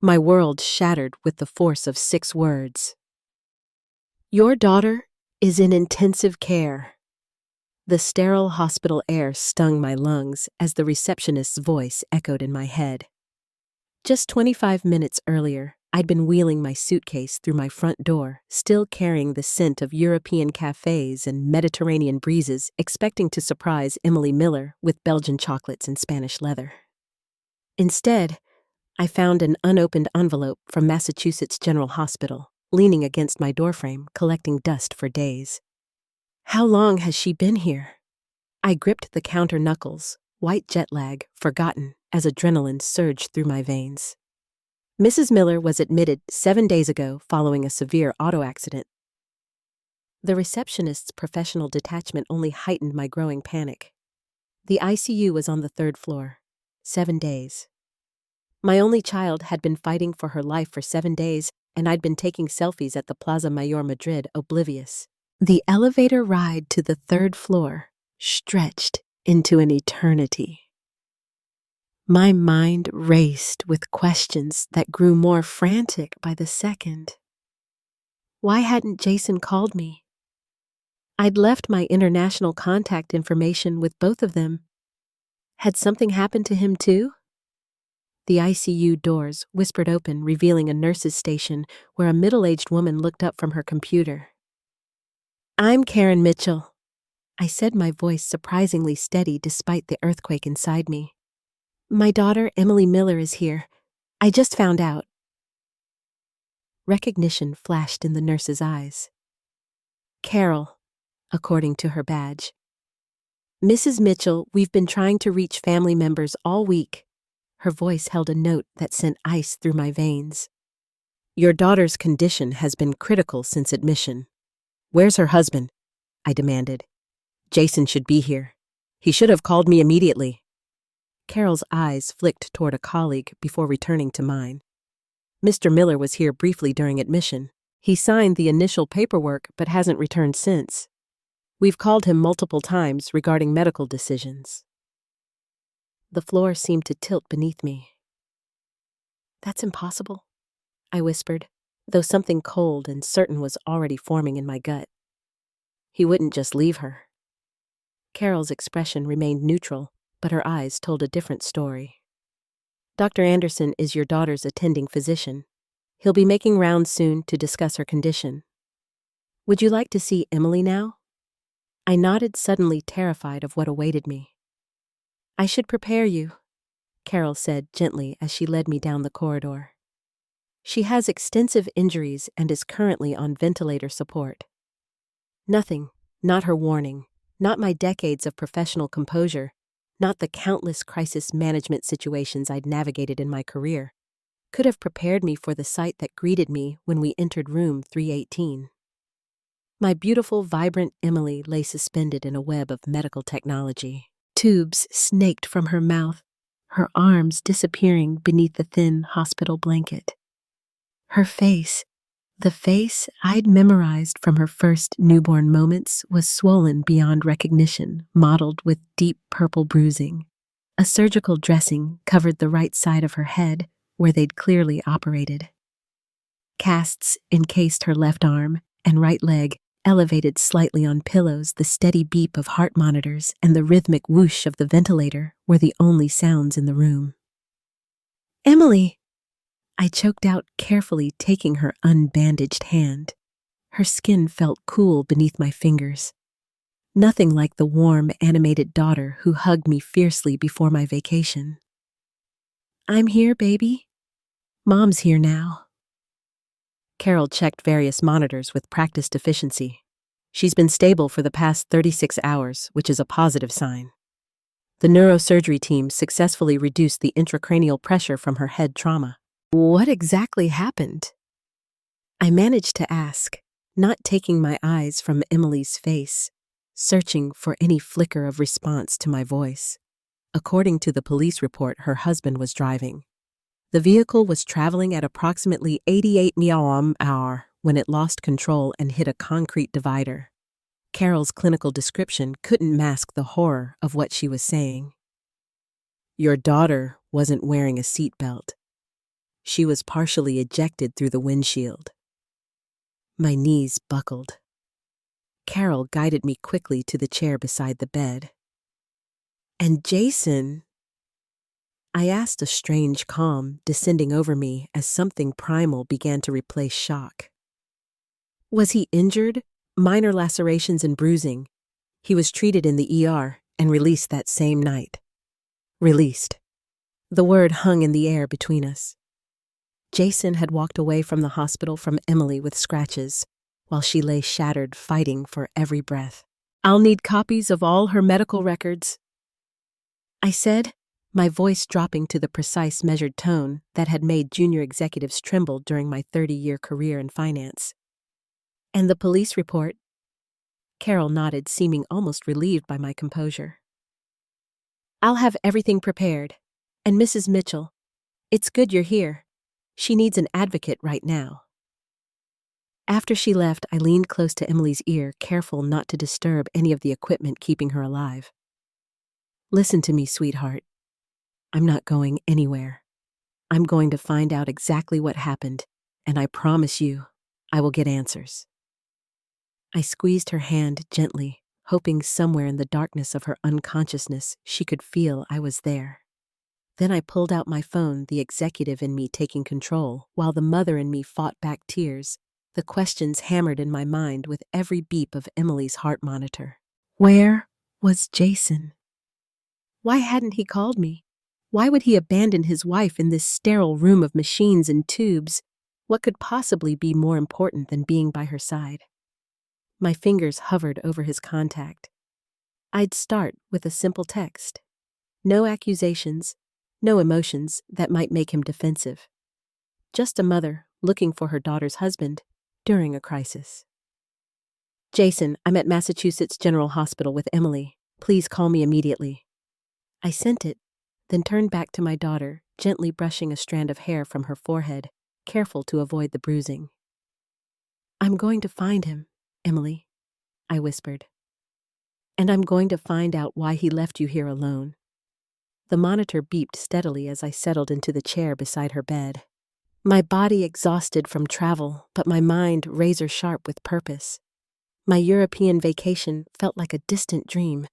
My world shattered with the force of 6 words. Your daughter is in intensive care. The sterile hospital air stung my lungs as the receptionist's voice echoed in my head. Just 25 minutes earlier, I'd been wheeling my suitcase through my front door, still carrying the scent of European cafes and Mediterranean breezes, expecting to surprise Emily Miller with Belgian chocolates and Spanish leather. Instead, I found an unopened envelope from Massachusetts General Hospital, leaning against my doorframe, collecting dust for days. How long has she been here? I gripped the counter knuckles, white jet lag, forgotten, as adrenaline surged through my veins. Mrs. Miller was admitted 7 days ago following a severe auto accident. The receptionist's professional detachment only heightened my growing panic. The ICU was on the 3rd floor. 7 days. My only child had been fighting for her life for 7 days, and I'd been taking selfies at the Plaza Mayor Madrid, oblivious. The elevator ride to the 3rd floor stretched into an eternity. My mind raced with questions that grew more frantic by the second. Why hadn't Jason called me? I'd left my international contact information with both of them. Had something happened to him too? The ICU doors whispered open, revealing a nurse's station where a middle-aged woman looked up from her computer. I'm Karen Mitchell. I said, my voice surprisingly steady despite the earthquake inside me. My daughter, Emily Miller, is here. I just found out. Recognition flashed in the nurse's eyes. Carol, according to her badge. Mrs. Mitchell, we've been trying to reach family members all week. Her voice held a note that sent ice through my veins. Your daughter's condition has been critical since admission. Where's her husband? I demanded. Jason should be here. He should have called me immediately. Carol's eyes flicked toward a colleague before returning to mine. Mr. Miller was here briefly during admission. He signed the initial paperwork but hasn't returned since. We've called him multiple times regarding medical decisions. The floor seemed to tilt beneath me. That's impossible, I whispered, though something cold and certain was already forming in my gut. He wouldn't just leave her. Carol's expression remained neutral, but her eyes told a different story. Dr. Anderson is your daughter's attending physician. He'll be making rounds soon to discuss her condition. Would you like to see Emily now? I nodded, suddenly terrified of what awaited me. I should prepare you, Carol said gently as she led me down the corridor. She has extensive injuries and is currently on ventilator support. Nothing, not her warning, not my decades of professional composure, not the countless crisis management situations I'd navigated in my career, could have prepared me for the sight that greeted me when we entered room 318. My beautiful, vibrant Emily lay suspended in a web of medical technology. Tubes snaked from her mouth, her arms disappearing beneath the thin hospital blanket. Her face, the face I'd memorized from her first newborn moments, was swollen beyond recognition, mottled with deep purple bruising. A surgical dressing covered the right side of her head, where they'd clearly operated. Casts encased her left arm, and right leg elevated slightly on pillows. The steady beep of heart monitors and the rhythmic whoosh of the ventilator were the only sounds in the room. Emily! I choked out, carefully taking her unbandaged hand. Her skin felt cool beneath my fingers. Nothing like the warm, animated daughter who hugged me fiercely before my vacation. I'm here, baby. Mom's here now. Carol checked various monitors with practiced efficiency. She's been stable for the past 36 hours, which is a positive sign. The neurosurgery team successfully reduced the intracranial pressure from her head trauma. What exactly happened? I managed to ask, not taking my eyes from Emily's face, searching for any flicker of response to my voice. According to the police report, her husband was driving. The vehicle was traveling at approximately 88 mph when it lost control and hit a concrete divider. Carol's clinical description couldn't mask the horror of what she was saying. Your daughter wasn't wearing a seatbelt. she was partially ejected through the windshield. My knees buckled. Carol guided me quickly to the chair beside the bed. "And Jason?" I asked, a strange calm descending over me as something primal began to replace shock. "Was he injured? Minor lacerations and bruising. He was treated in the ER and released that same night." Released. The word hung in the air between us. Jason had walked away from the hospital from Emily with scratches, while she lay shattered, fighting for every breath. "I'll need copies of all her medical records," I said, my voice dropping to the precise, measured tone that had made junior executives tremble during my 30-year career in finance. "And the police report?" Carol nodded, seeming almost relieved by my composure. "I'll have everything prepared. And Mrs. Mitchell, it's good you're here. She needs an advocate right now." After she left, I leaned close to Emily's ear, careful not to disturb any of the equipment keeping her alive. "Listen to me, sweetheart. I'm not going anywhere. I'm going to find out exactly what happened, and I promise you, I will get answers." I squeezed her hand gently, hoping somewhere in the darkness of her unconsciousness she could feel I was there. Then I pulled out my phone, the executive in me taking control, while the mother in me fought back tears, the questions hammered in my mind with every beep of Emily's heart monitor. Where was Jason? Why hadn't he called me? Why would he abandon his wife in this sterile room of machines and tubes? What could possibly be more important than being by her side? My fingers hovered over his contact. I'd start with a simple text. No accusations, no emotions that might make him defensive. Just a mother looking for her daughter's husband during a crisis. "Jason, I'm at Massachusetts General Hospital with Emily. Please call me immediately." I sent it, then turned back to my daughter, gently brushing a strand of hair from her forehead, careful to avoid the bruising. "I'm going to find him, Emily," I whispered. "And I'm going to find out why he left you here alone." The monitor beeped steadily as I settled into the chair beside her bed. My body exhausted from travel, but my mind razor-sharp with purpose. My European vacation felt like a distant dream,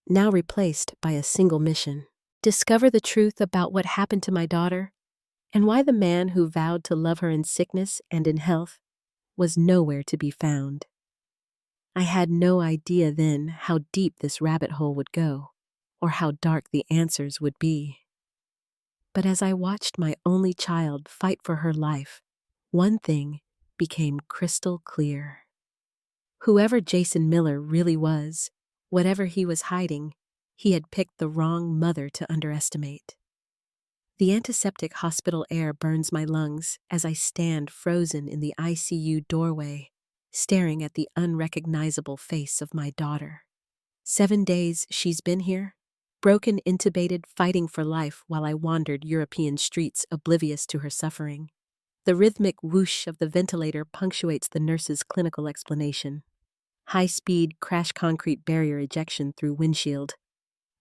now replaced by a single mission. Discover the truth about what happened to my daughter, and why the man who vowed to love her in sickness and in health was nowhere to be found. I had no idea then how deep this rabbit hole would go, or how dark the answers would be. But as I watched my only child fight for her life, one thing became crystal clear. Whoever Jason Miller really was, whatever he was hiding, he had picked the wrong mother to underestimate. The antiseptic hospital air burns my lungs as I stand frozen in the ICU doorway, staring at the unrecognizable face of my daughter. 7 days she's been here, broken, intubated, fighting for life while I wandered European streets oblivious to her suffering. The rhythmic whoosh of the ventilator punctuates the nurse's clinical explanation. High-speed, crash concrete barrier ejection through windshield.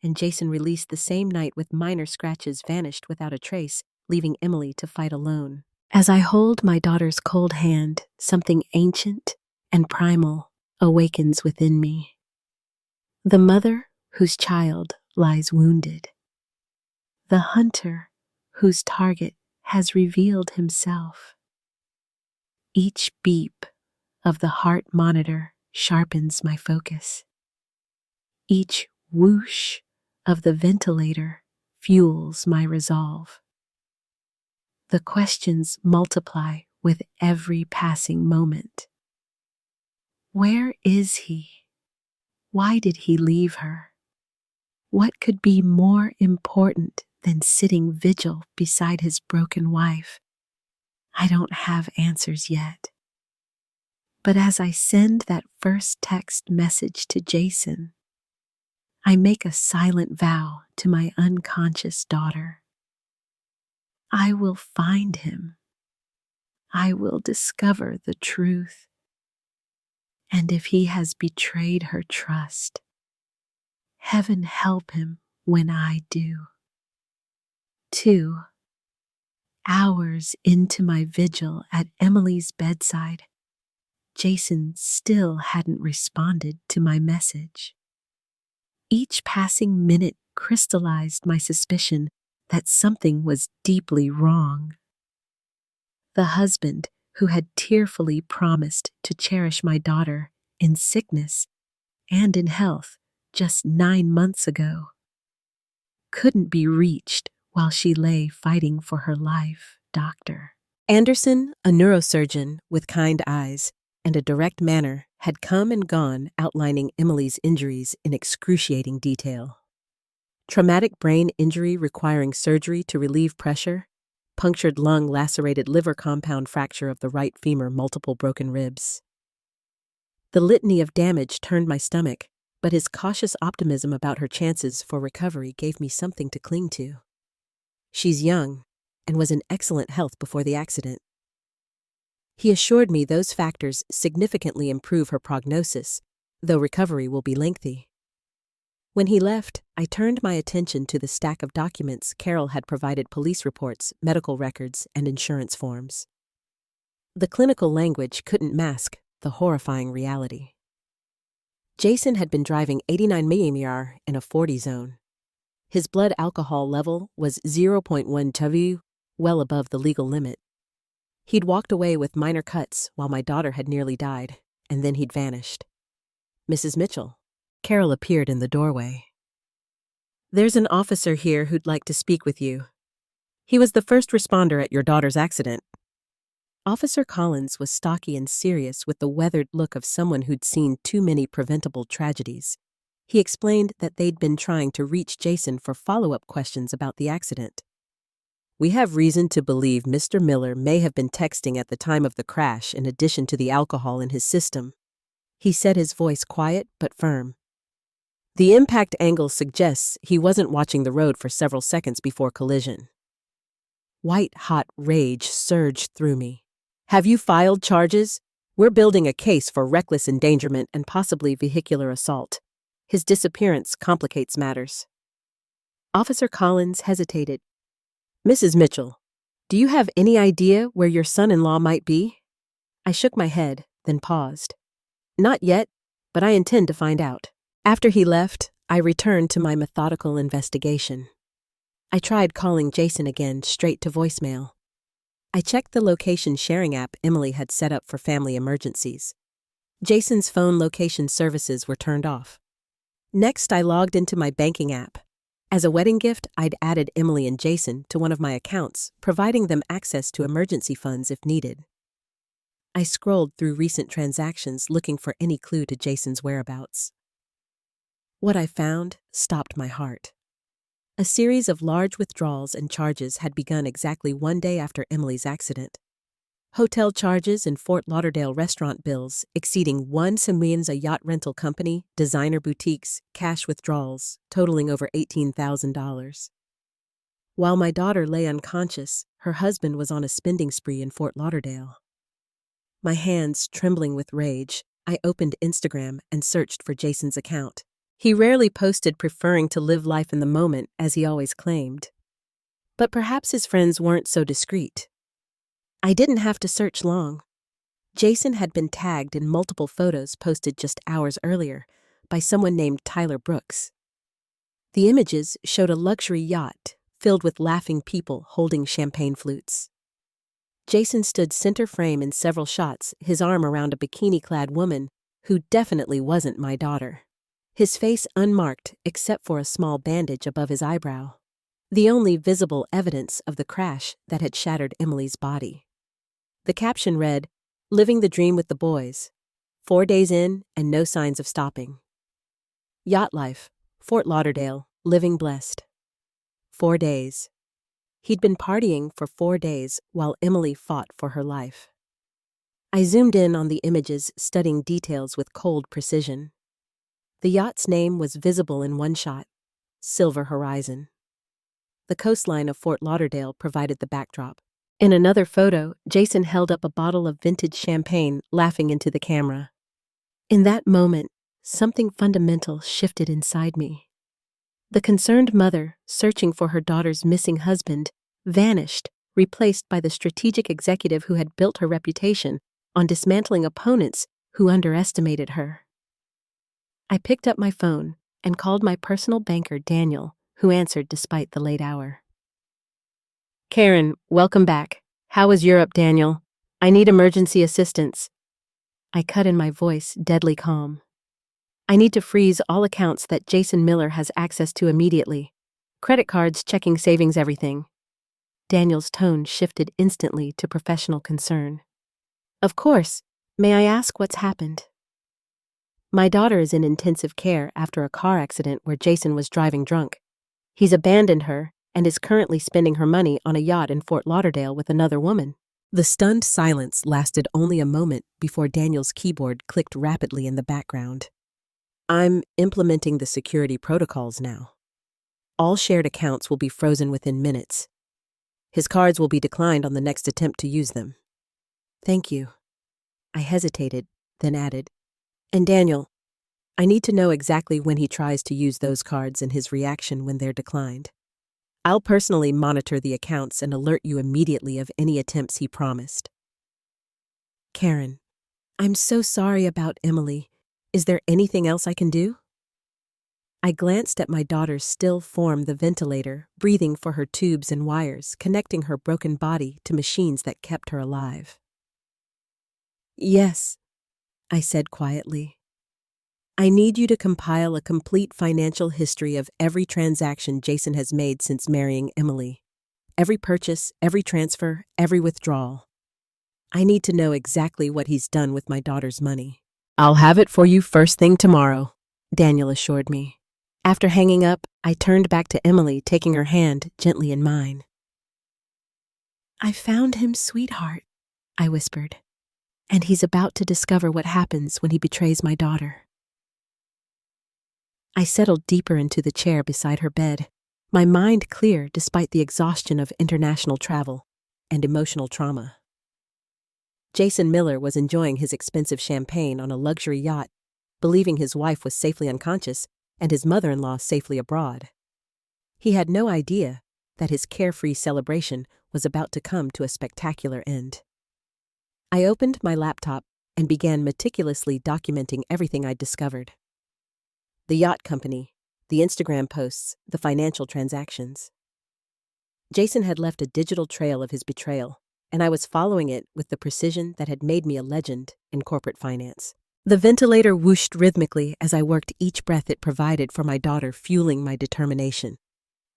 And Jason, released the same night with minor scratches, vanished without a trace, leaving Emily to fight alone. As I hold my daughter's cold hand, something ancient and primal awakens within me. The mother whose child lies wounded. The hunter whose target has revealed himself. Each beep of the heart monitor sharpens my focus. Each whoosh of the ventilator fuels my resolve. The questions multiply with every passing moment. Where is he? Why did he leave her? What could be more important than sitting vigil beside his broken wife? I don't have answers yet. But as I send that first text message to Jason, I make a silent vow to my unconscious daughter. I will find him. I will discover the truth. And if he has betrayed her trust, heaven help him when I do. 2. Hours into my vigil at Emily's bedside, Jason still hadn't responded to my message. Each passing minute crystallized my suspicion that something was deeply wrong. The husband who had tearfully promised to cherish my daughter in sickness and in health just 9 months ago couldn't be reached while she lay fighting for her life, doctor. Anderson, a neurosurgeon with kind eyes and a direct manner, had come and gone outlining Emily's injuries in excruciating detail. Traumatic brain injury requiring surgery to relieve pressure, punctured lung, lacerated liver, compound fracture of the right femur, multiple broken ribs. The litany of damage turned my stomach, but his cautious optimism about her chances for recovery gave me something to cling to. She's young and was in excellent health before the accident. He assured me those factors significantly improve her prognosis, though recovery will be lengthy. When he left, I turned my attention to the stack of documents Carol had provided: police reports, medical records, and insurance forms. The clinical language couldn't mask the horrifying reality. Jason had been driving 89 mph in a 40 zone. His blood alcohol level was 0.1 TW, well above the legal limit. He'd walked away with minor cuts while my daughter had nearly died, and then he'd vanished. Mrs. Mitchell. Carol appeared in the doorway. "There's an officer here who'd like to speak with you. He was the first responder at your daughter's accident." Officer Collins was stocky and serious, with the weathered look of someone who'd seen too many preventable tragedies. He explained that they'd been trying to reach Jason for follow-up questions about the accident. "We have reason to believe Mr. Miller may have been texting at the time of the crash in addition to the alcohol in his system," he said, his voice quiet but firm. "The impact angle suggests he wasn't watching the road for several seconds before collision." White-hot rage surged through me. "Have you filed charges? We're building a case for reckless endangerment and possibly vehicular assault. His disappearance complicates matters." Officer Collins hesitated. "Mrs. Mitchell, do you have any idea where your son-in-law might be?" I shook my head, then paused. "Not yet, but I intend to find out." After he left, I returned to my methodical investigation. I tried calling Jason again, straight to voicemail. I checked the location sharing app Emily had set up for family emergencies. Jason's phone location services were turned off. Next, I logged into my banking app. As a wedding gift, I'd added Emily and Jason to one of my accounts, providing them access to emergency funds if needed. I scrolled through recent transactions looking for any clue to Jason's whereabouts. What I found stopped my heart. A series of large withdrawals and charges had begun exactly 1 day after Emily's accident. Hotel charges and Fort Lauderdale restaurant bills exceeding $1 million, a yacht rental company, designer boutiques, cash withdrawals totaling over $18,000. While my daughter lay unconscious, her husband was on a spending spree in Fort Lauderdale. My hands trembling with rage, I opened Instagram and searched for Jason's account. He rarely posted, preferring to live life in the moment, as he always claimed. But perhaps his friends weren't so discreet. I didn't have to search long. Jason had been tagged in multiple photos posted just hours earlier by someone named Tyler Brooks. The images showed a luxury yacht filled with laughing people holding champagne flutes. Jason stood center frame in several shots, his arm around a bikini-clad woman who definitely wasn't my daughter. His face unmarked except for a small bandage above his eyebrow, the only visible evidence of the crash that had shattered Emily's body. The caption read, "Living the dream with the boys. 4 days in and no signs of stopping. Yacht life, Fort Lauderdale, living blessed. 4 days. He'd been partying for 4 days while Emily fought for her life." I zoomed in on the images, studying details with cold precision. The yacht's name was visible in one shot, Silver Horizon. The coastline of Fort Lauderdale provided the backdrop. In another photo, Jason held up a bottle of vintage champagne, laughing into the camera. In that moment, something fundamental shifted inside me. The concerned mother, searching for her daughter's missing husband, vanished replaced by the strategic executive who had built her reputation on dismantling opponents who underestimated her. I picked up my phone and called my personal banker, Daniel, who answered despite the late hour. "Karen, welcome back. How is Europe, Daniel? I need emergency assistance." I cut in my voice, deadly calm. "I need to freeze all accounts that Jason Miller has access to immediately. Credit cards, checking, savings, everything." Daniel's tone shifted instantly to professional concern. "Of course. May I ask what's happened?" "My daughter is in intensive care after a car accident where Jason was driving drunk. He's abandoned her and is currently spending her money on a yacht in Fort Lauderdale with another woman." The stunned silence lasted only a moment before Daniel's keyboard clicked rapidly in the background. "I'm implementing the security protocols now. All shared accounts will be frozen within minutes. His cards will be declined on the next attempt to use them." "Thank you." I hesitated, then added, "And Daniel, I need to know exactly when he tries to use those cards and his reaction when they're declined. I'll personally monitor the accounts and alert you immediately of any attempts he promised." "Karen, I'm so sorry about Emily. Is there anything else I can do?" I glanced at my daughter's still form, the ventilator, breathing for her tubes and wires, connecting her broken body to machines that kept her alive. "Yes," I said quietly. "I need you to compile a complete financial history of every transaction Jason has made since marrying Emily. Every purchase, every transfer, every withdrawal. I need to know exactly what he's done with my daughter's money." "I'll have it for you first thing tomorrow," Daniel assured me. After hanging up, I turned back to Emily, taking her hand gently in mine. "I found him, sweetheart," I whispered, "and he's about to discover what happens when he betrays my daughter." I settled deeper into the chair beside her bed, my mind clear despite the exhaustion of international travel and emotional trauma. Jason Miller was enjoying his expensive champagne on a luxury yacht, believing his wife was safely unconscious and his mother-in-law safely abroad. He had no idea that his carefree celebration was about to come to a spectacular end. I opened my laptop and began meticulously documenting everything I'd discovered. The yacht company, the Instagram posts, the financial transactions. Jason had left a digital trail of his betrayal, and I was following it with the precision that had made me a legend in corporate finance. The ventilator whooshed rhythmically as I worked each breath it provided for my daughter, fueling my determination.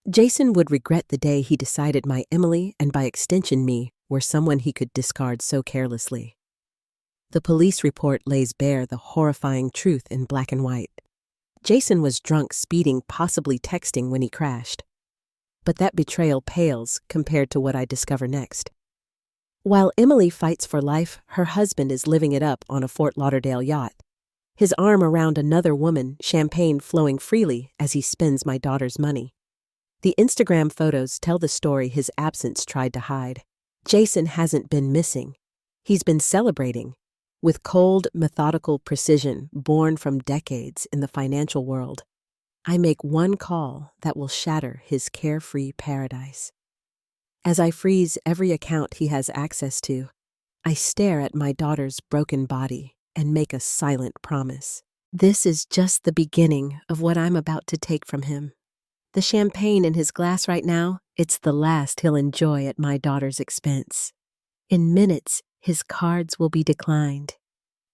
Jason would regret the day he decided my Emily, and by extension me, were someone he could discard so carelessly. The police report lays bare the horrifying truth in black and white. Jason was drunk, speeding, possibly texting when he crashed. But that betrayal pales compared to what I discover next. While Emily fights for life, her husband is living it up on a Fort Lauderdale yacht. His arm around another woman, champagne flowing freely as he spends my daughter's money. The Instagram photos tell the story his absence tried to hide. Jason hasn't been missing. He's been celebrating. With cold, methodical precision born from decades in the financial world, I make one call that will shatter his carefree paradise. As I freeze every account he has access to, I stare at my daughter's broken body and make a silent promise. This is just the beginning of what I'm about to take from him. The champagne in his glass right now, it's the last he'll enjoy at my daughter's expense. In minutes, his cards will be declined.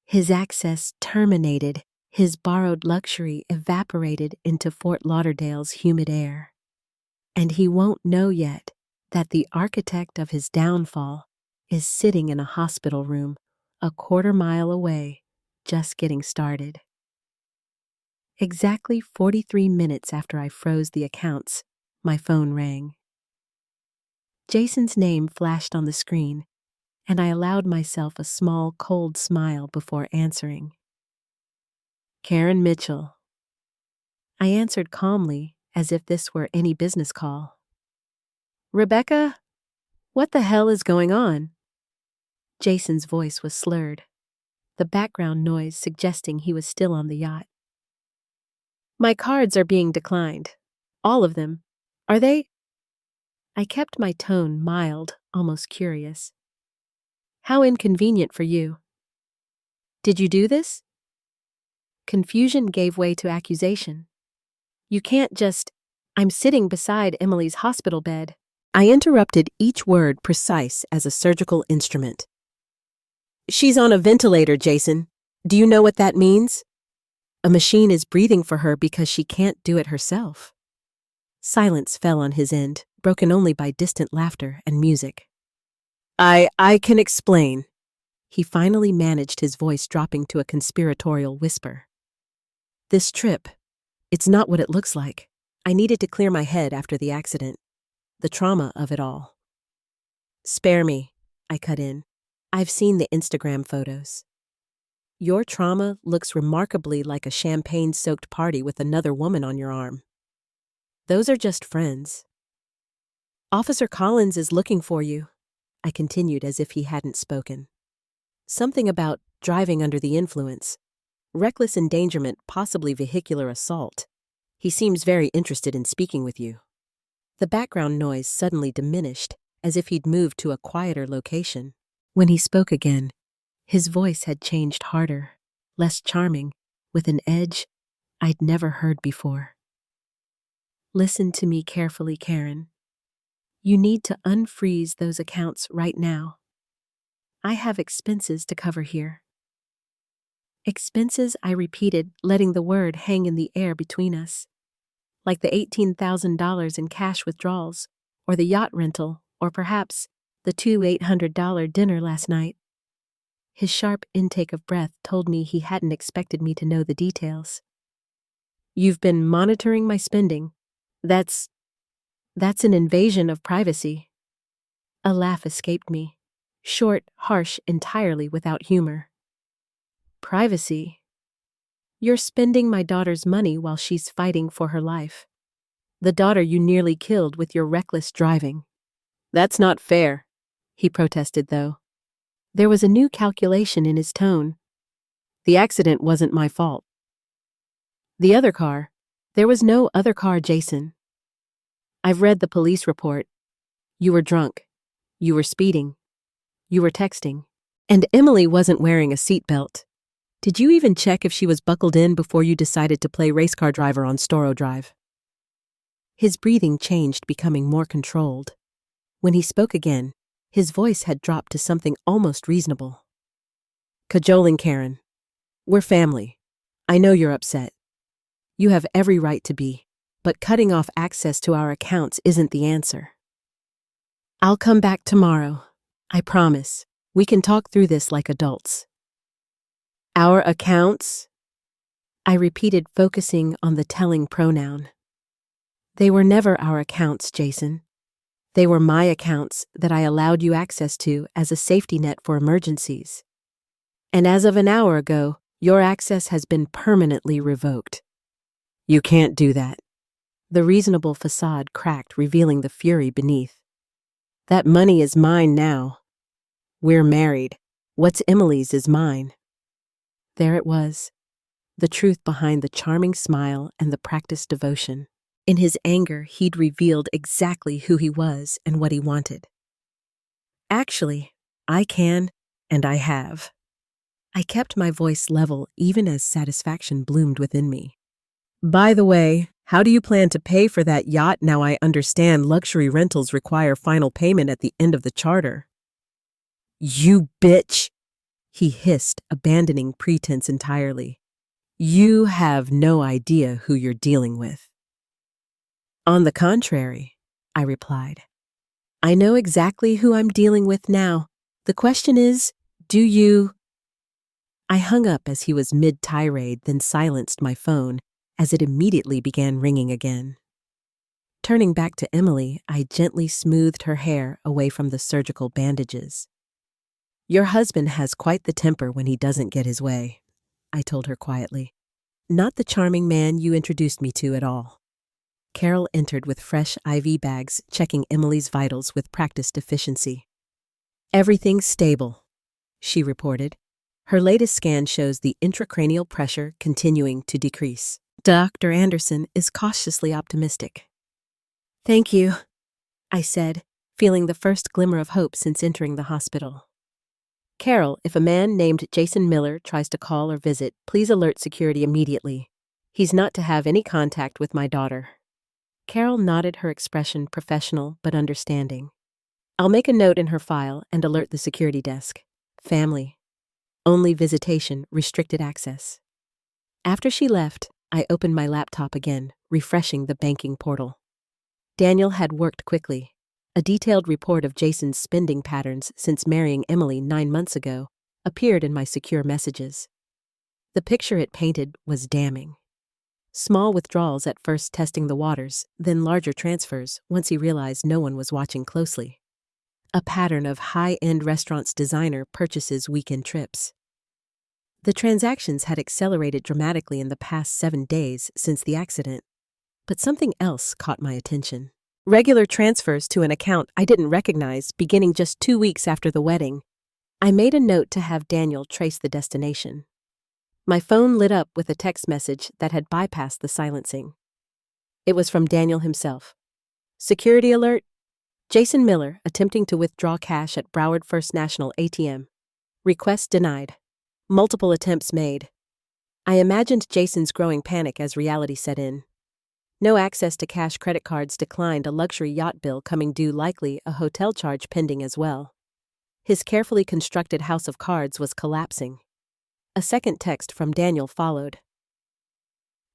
His access terminated, his borrowed luxury evaporated into Fort Lauderdale's humid air. And he won't know yet that the architect of his downfall is sitting in a hospital room a quarter-mile away, just getting started. Exactly 43 minutes after I froze the accounts, my phone rang. Jason's name flashed on the screen, and I allowed myself a small, cold smile before answering. "Karen Mitchell." I answered calmly, as if this were any business call. "Rebecca? What the hell is going on?" Jason's voice was slurred, the background noise suggesting he was still on the yacht. "My cards are being declined. All of them. Are they?" I kept my tone mild, almost curious. How inconvenient for you. Did you do this? Confusion gave way to accusation. You can't just, I'm sitting beside Emily's hospital bed. I interrupted each word precise as a surgical instrument. She's on a ventilator, Jason. Do you know what that means? A machine is breathing for her because she can't do it herself. Silence fell on his end, broken only by distant laughter and music. I can explain. He finally managed, his voice dropping to a conspiratorial whisper. This trip, it's not what it looks like. I needed to clear my head after the accident. The trauma of it all. Spare me, I cut in. I've seen the Instagram photos. Your trauma looks remarkably like a champagne-soaked party with another woman on your arm. Those are just friends. Officer Collins is looking for you, I continued as if he hadn't spoken. Something about driving under the influence. Reckless endangerment, possibly vehicular assault. He seems very interested in speaking with you. The background noise suddenly diminished, as if he'd moved to a quieter location. When he spoke again, his voice had changed harder, less charming, with an edge I'd never heard before. Listen to me carefully, Karen. You need to unfreeze those accounts right now. I have expenses to cover here. Expenses, I repeated, letting the word hang in the air between us. Like the $18,000 in cash withdrawals, or the yacht rental, or perhaps the two $800 dinner last night. His sharp intake of breath told me he hadn't expected me to know the details. You've been monitoring my spending. That's an invasion of privacy. A laugh escaped me, short, harsh, entirely without humor. Privacy? You're spending my daughter's money while she's fighting for her life. The daughter you nearly killed with your reckless driving. That's not fair, he protested though. There was a new calculation in his tone. The accident wasn't my fault. The other car? There was no other car, Jason. I've read the police report. You were drunk. You were speeding. You were texting. And Emily wasn't wearing a seatbelt. Did you even check if she was buckled in before you decided to play race car driver on Storrow Drive? His breathing changed, becoming more controlled. When he spoke again, his voice had dropped to something almost reasonable. Cajoling, Karen. We're family. I know you're upset. You have every right to be, but cutting off access to our accounts isn't the answer. I'll come back tomorrow. I promise. We can talk through this like adults. Our accounts? I repeated, focusing on the telling pronoun. They were never our accounts, Jason. They were my accounts that I allowed you access to as a safety net for emergencies. And as of an hour ago, your access has been permanently revoked. You can't do that. The reasonable facade cracked, revealing the fury beneath. That money is mine now. We're married. What's Emily's is mine. There it was, the truth behind the charming smile and the practiced devotion. In his anger, he'd revealed exactly who he was and what he wanted. Actually, I can, and I have. I kept my voice level even as satisfaction bloomed within me. By the way, how do you plan to pay for that yacht now I understand luxury rentals require final payment at the end of the charter? You bitch! He hissed, abandoning pretense entirely. You have no idea who you're dealing with. On the contrary, I replied. I know exactly who I'm dealing with now. The question is, do you... I hung up as he was mid-tirade, then silenced my phone as it immediately began ringing again. Turning back to Emily, I gently smoothed her hair away from the surgical bandages. Your husband has quite the temper when he doesn't get his way, I told her quietly. Not the charming man you introduced me to at all. Carol entered with fresh IV bags, checking Emily's vitals with practiced efficiency. Everything's stable, she reported. Her latest scan shows the intracranial pressure continuing to decrease. Dr. Anderson is cautiously optimistic. Thank you, I said, feeling the first glimmer of hope since entering the hospital. Carol, if a man named Jason Miller tries to call or visit, please alert security immediately. He's not to have any contact with my daughter. Carol nodded, her expression professional but understanding. I'll make a note in her file and alert the security desk. Family. Only visitation, restricted access. After she left, I opened my laptop again, refreshing the banking portal. Daniel had worked quickly. A detailed report of Jason's spending patterns since marrying Emily 9 months ago appeared in my secure messages. The picture it painted was damning. Small withdrawals at first, testing the waters, then larger transfers once he realized no one was watching closely. A pattern of high-end restaurants, designer purchases, weekend trips. The transactions had accelerated dramatically in the past 7 days since the accident, but something else caught my attention. Regular transfers to an account I didn't recognize beginning just 2 weeks after the wedding. I made a note to have Daniel trace the destination. My phone lit up with a text message that had bypassed the silencing. It was from Daniel himself. Security alert. Jason Miller attempting to withdraw cash at Broward First National ATM. Request denied. Multiple attempts made. I imagined Jason's growing panic as reality set in. No access to cash, credit cards declined, a luxury yacht bill coming due, likely a hotel charge pending as well. His carefully constructed house of cards was collapsing. A second text from Daniel followed.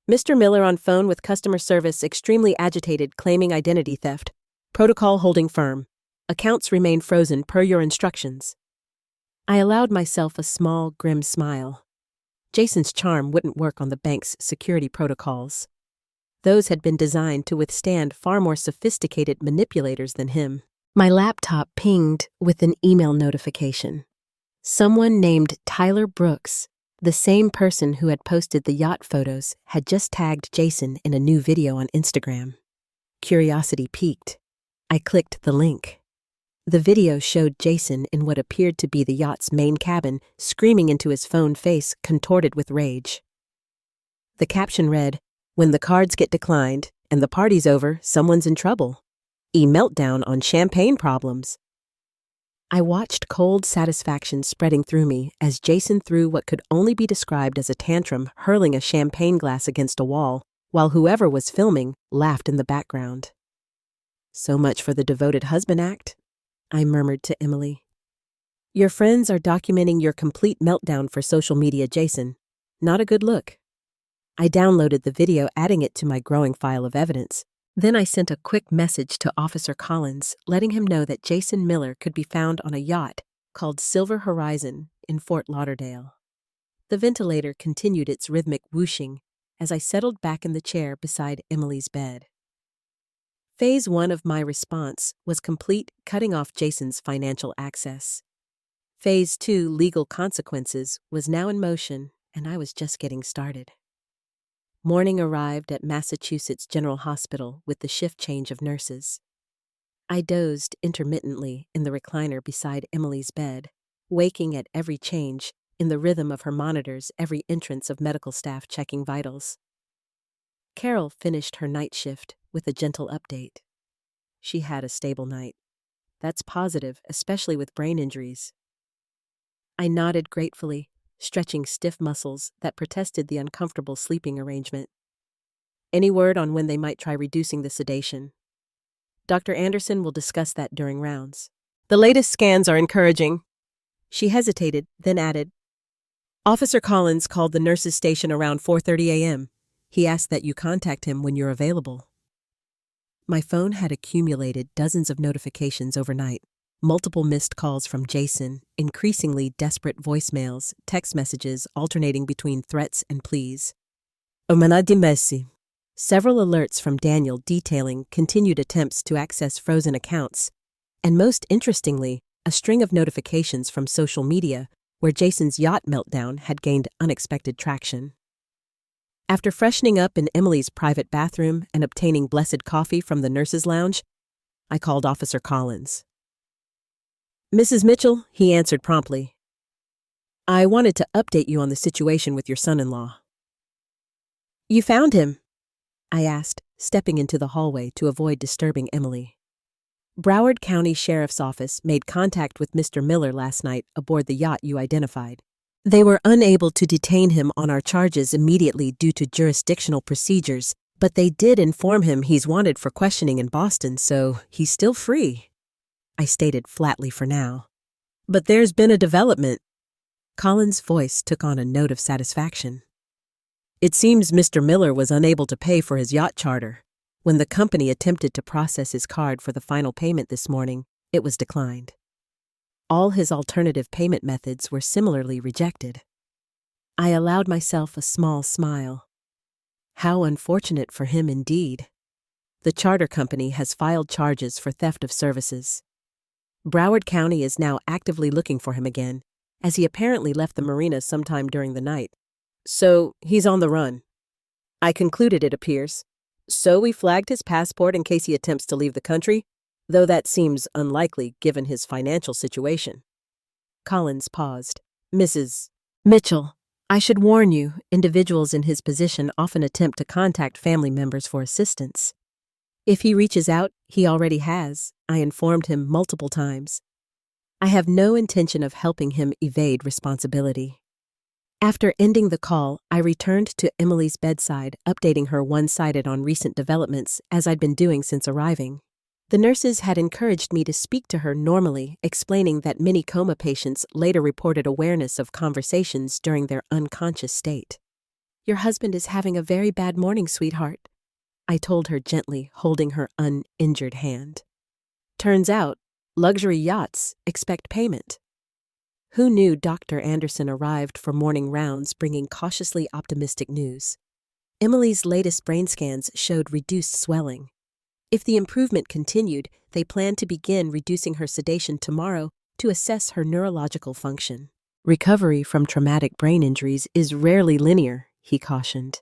Mr. Miller on phone with customer service, extremely agitated, claiming identity theft. Protocol holding firm. Accounts remain frozen per your instructions. I allowed myself a small, grim smile. Jason's charm wouldn't work on the bank's security protocols. Those had been designed to withstand far more sophisticated manipulators than him. My laptop pinged with an email notification. Someone named Tyler Brooks, the same person who had posted the yacht photos, had just tagged Jason in a new video on Instagram. Curiosity piqued. I clicked the link. The video showed Jason in what appeared to be the yacht's main cabin, screaming into his phone, face contorted with rage. The caption read, "When the cards get declined and the party's over, someone's in trouble. Meltdown on champagne problems." I watched cold satisfaction spreading through me as Jason threw what could only be described as a tantrum, hurling a champagne glass against a wall, while whoever was filming laughed in the background. So much for the devoted husband act, I murmured to Emily. Your friends are documenting your complete meltdown for social media, Jason. Not a good look. I downloaded the video, adding it to my growing file of evidence. Then I sent a quick message to Officer Collins, letting him know that Jason Miller could be found on a yacht called Silver Horizon in Fort Lauderdale. The ventilator continued its rhythmic whooshing as I settled back in the chair beside Emily's bed. Phase 1 of my response was complete, cutting off Jason's financial access. Phase 2, legal consequences, was now in motion, and I was just getting started. Morning arrived at Massachusetts General Hospital with the shift change of nurses. I dozed intermittently in the recliner beside Emily's bed, waking at every change in the rhythm of her monitors, every entrance of medical staff checking vitals. Carol finished her night shift with a gentle update. She had a stable night. That's positive, especially with brain injuries. I nodded gratefully, stretching stiff muscles that protested the uncomfortable sleeping arrangement. Any word on when they might try reducing the sedation? Dr. Anderson will discuss that during rounds. The latest scans are encouraging. She hesitated, then added, Officer Collins called the nurses' station around 4:30 a.m. He asked that you contact him when you're available. My phone had accumulated dozens of notifications overnight. Multiple missed calls from Jason, increasingly desperate voicemails, text messages alternating between threats and pleas. Omana di Messi. Several alerts from Daniel detailing continued attempts to access frozen accounts, and most interestingly, a string of notifications from social media where Jason's yacht meltdown had gained unexpected traction. After freshening up in Emily's private bathroom and obtaining blessed coffee from the nurses' lounge, I called Officer Collins. Mrs. Mitchell, he answered promptly. I wanted to update you on the situation with your son-in-law. You found him? I asked, stepping into the hallway to avoid disturbing Emily. Broward County Sheriff's Office made contact with Mr. Miller last night aboard the yacht you identified. They were unable to detain him on our charges immediately due to jurisdictional procedures, but they did inform him he's wanted for questioning in Boston, so he's still free. I stated flatly for now. But there's been a development. Colin's voice took on a note of satisfaction. It seems Mr. Miller was unable to pay for his yacht charter. When the company attempted to process his card for the final payment this morning, it was declined. All his alternative payment methods were similarly rejected. I allowed myself a small smile. How unfortunate for him indeed. The charter company has filed charges for theft of services. Broward County is now actively looking for him again, as he apparently left the marina sometime during the night. So he's on the run. I concluded, it appears. So we flagged his passport in case he attempts to leave the country, though that seems unlikely given his financial situation. Collins paused. Mrs. Mitchell, I should warn you, individuals in his position often attempt to contact family members for assistance. If he reaches out, he already has. I informed him multiple times. I have no intention of helping him evade responsibility. After ending the call, I returned to Emily's bedside, updating her one-sided on recent developments, as I'd been doing since arriving. The nurses had encouraged me to speak to her normally, explaining that many coma patients later reported awareness of conversations during their unconscious state. Your husband is having a very bad morning, sweetheart, I told her gently, holding her uninjured hand. Turns out, luxury yachts expect payment. Who knew Dr. Anderson arrived for morning rounds bringing cautiously optimistic news? Emily's latest brain scans showed reduced swelling. If the improvement continued, they planned to begin reducing her sedation tomorrow to assess her neurological function. Recovery from traumatic brain injuries is rarely linear, he cautioned.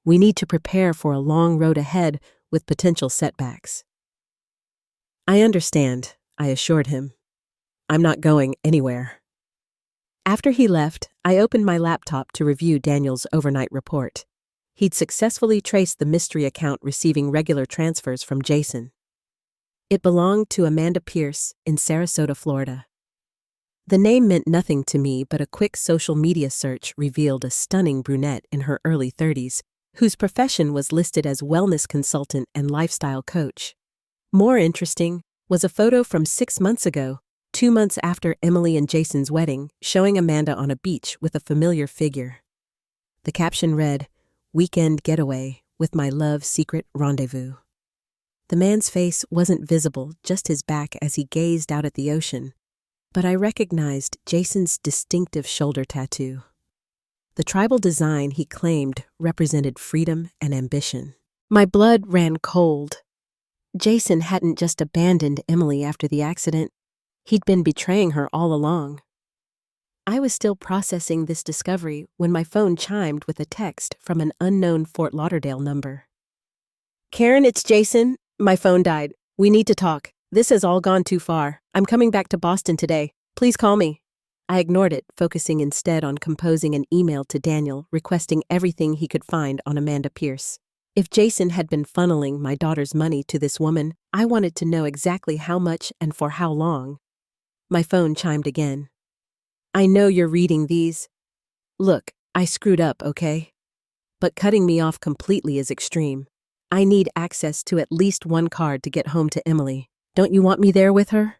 We need to prepare for a long road ahead with potential setbacks. I understand, I assured him. I'm not going anywhere. After he left, I opened my laptop to review Daniel's overnight report. He'd successfully traced the mystery account receiving regular transfers from Jason. It belonged to Amanda Pierce in Sarasota, Florida. The name meant nothing to me, but a quick social media search revealed a stunning brunette in her early 30s, whose profession was listed as wellness consultant and lifestyle coach. More interesting was a photo from 6 months ago, 2 months after Emily and Jason's wedding, showing Amanda on a beach with a familiar figure. The caption read, "Weekend getaway with my love secret rendezvous." The man's face wasn't visible, just his back as he gazed out at the ocean, but I recognized Jason's distinctive shoulder tattoo. The tribal design he claimed represented freedom and ambition. My blood ran cold. Jason hadn't just abandoned Emily after the accident. He'd been betraying her all along. I was still processing this discovery when my phone chimed with a text from an unknown Fort Lauderdale number. Karen, it's Jason. My phone died. We need to talk. This has all gone too far. I'm coming back to Boston today. Please call me. I ignored it, focusing instead on composing an email to Daniel requesting everything he could find on Amanda Pierce. If Jason had been funneling my daughter's money to this woman, I wanted to know exactly how much and for how long. My phone chimed again. I know you're reading these. Look, I screwed up, okay? But cutting me off completely is extreme. I need access to at least one card to get home to Emily. Don't you want me there with her?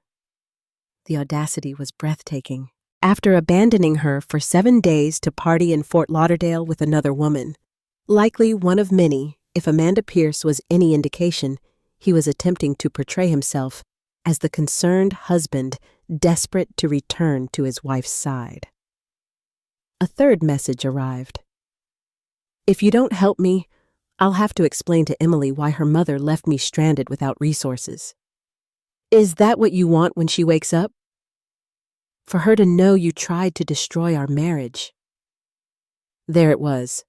The audacity was breathtaking. After abandoning her for 7 days to party in Fort Lauderdale with another woman, likely one of many, if Amanda Pierce was any indication, he was attempting to portray himself as the concerned husband desperate to return to his wife's side. A third message arrived. If you don't help me, I'll have to explain to Emily why her mother left me stranded without resources. Is that what you want when she wakes up? For her to know you tried to destroy our marriage. There it was.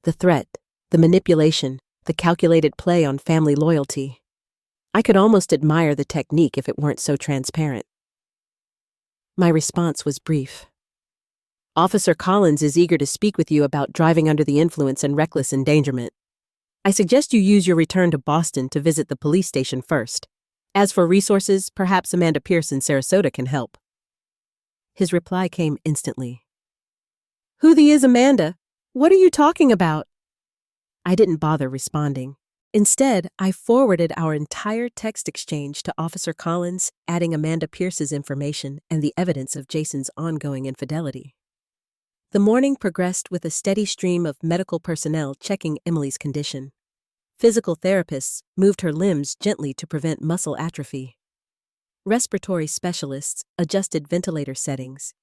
The threat, the manipulation, the calculated play on family loyalty. I could almost admire the technique if it weren't so transparent. My response was brief. Officer Collins is eager to speak with you about driving under the influence and reckless endangerment. I suggest you use your return to Boston to visit the police station first. As for resources, perhaps Amanda Pierce in Sarasota can help. His reply came instantly. Who the is Amanda? What are you talking about? I didn't bother responding. Instead, I forwarded our entire text exchange to Officer Collins, adding Amanda Pierce's information and the evidence of Jason's ongoing infidelity. The morning progressed with a steady stream of medical personnel checking Emily's condition. Physical therapists moved her limbs gently to prevent muscle atrophy. Respiratory specialists adjusted ventilator settings.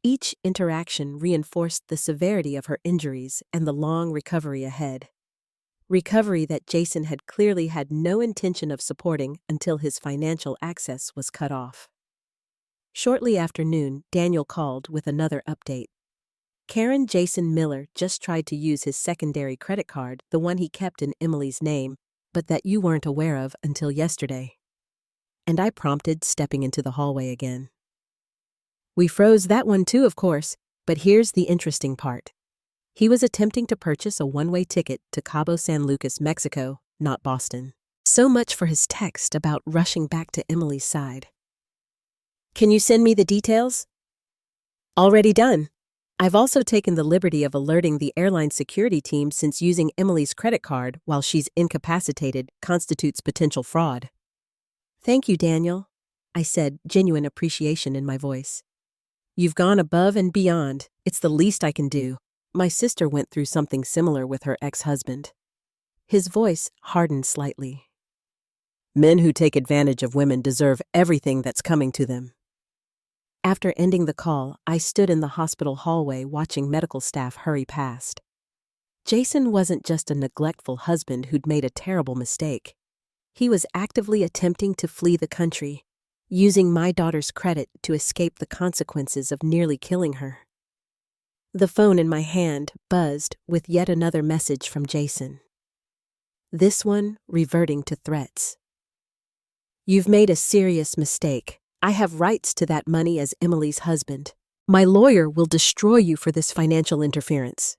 Each interaction reinforced the severity of her injuries and the long recovery ahead. Recovery that Jason had clearly had no intention of supporting until his financial access was cut off. Shortly after noon, Daniel called with another update. Karen Jason Miller just tried to use his secondary credit card, the one he kept in Emily's name, but that you weren't aware of until yesterday. And I prompted, stepping into the hallway again. We froze that one too, of course, but here's the interesting part. He was attempting to purchase a one-way ticket to Cabo San Lucas, Mexico, not Boston. So much for his text about rushing back to Emily's side. Can you send me the details? Already done. I've also taken the liberty of alerting the airline security team since using Emily's credit card while she's incapacitated constitutes potential fraud. Thank you, Daniel, I said, genuine appreciation in my voice. You've gone above and beyond. It's the least I can do. My sister went through something similar with her ex-husband. His voice hardened slightly. Men who take advantage of women deserve everything that's coming to them. After ending the call, I stood in the hospital hallway watching medical staff hurry past. Jason wasn't just a neglectful husband who'd made a terrible mistake. He was actively attempting to flee the country, using my daughter's credit to escape the consequences of nearly killing her. The phone in my hand buzzed with yet another message from Jason. This one reverting to threats. You've made a serious mistake. I have rights to that money as Emily's husband. My lawyer will destroy you for this financial interference.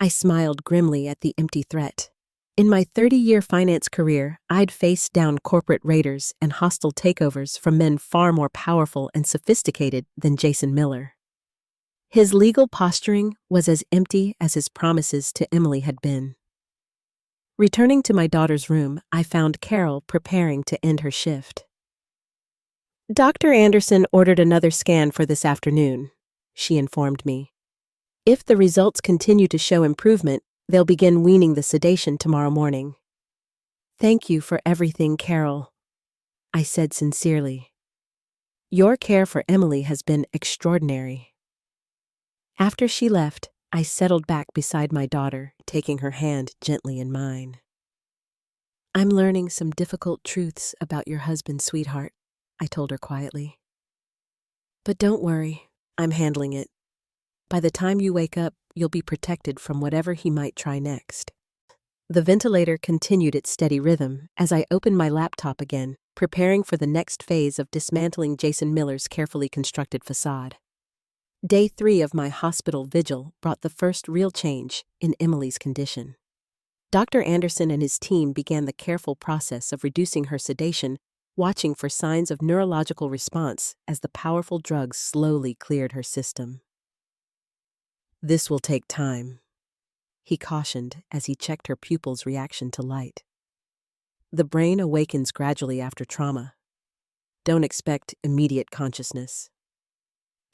I smiled grimly at the empty threat. In my 30-year finance career, I'd faced down corporate raiders and hostile takeovers from men far more powerful and sophisticated than Jason Miller. His legal posturing was as empty as his promises to Emily had been. Returning to my daughter's room, I found Carol preparing to end her shift. Dr. Anderson ordered another scan for this afternoon, she informed me. If the results continue to show improvement, they'll begin weaning the sedation tomorrow morning. Thank you for everything, Carol, I said sincerely. Your care for Emily has been extraordinary. After she left, I settled back beside my daughter, taking her hand gently in mine. I'm learning some difficult truths about your husband, sweetheart, I told her quietly. But don't worry, I'm handling it. By the time you wake up, you'll be protected from whatever he might try next. The ventilator continued its steady rhythm as I opened my laptop again, preparing for the next phase of dismantling Jason Miller's carefully constructed facade. Day 3 of my hospital vigil brought the first real change in Emily's condition. Dr. Anderson and his team began the careful process of reducing her sedation, watching for signs of neurological response as the powerful drugs slowly cleared her system. This will take time, he cautioned as he checked her pupils' reaction to light. The brain awakens gradually after trauma. Don't expect immediate consciousness.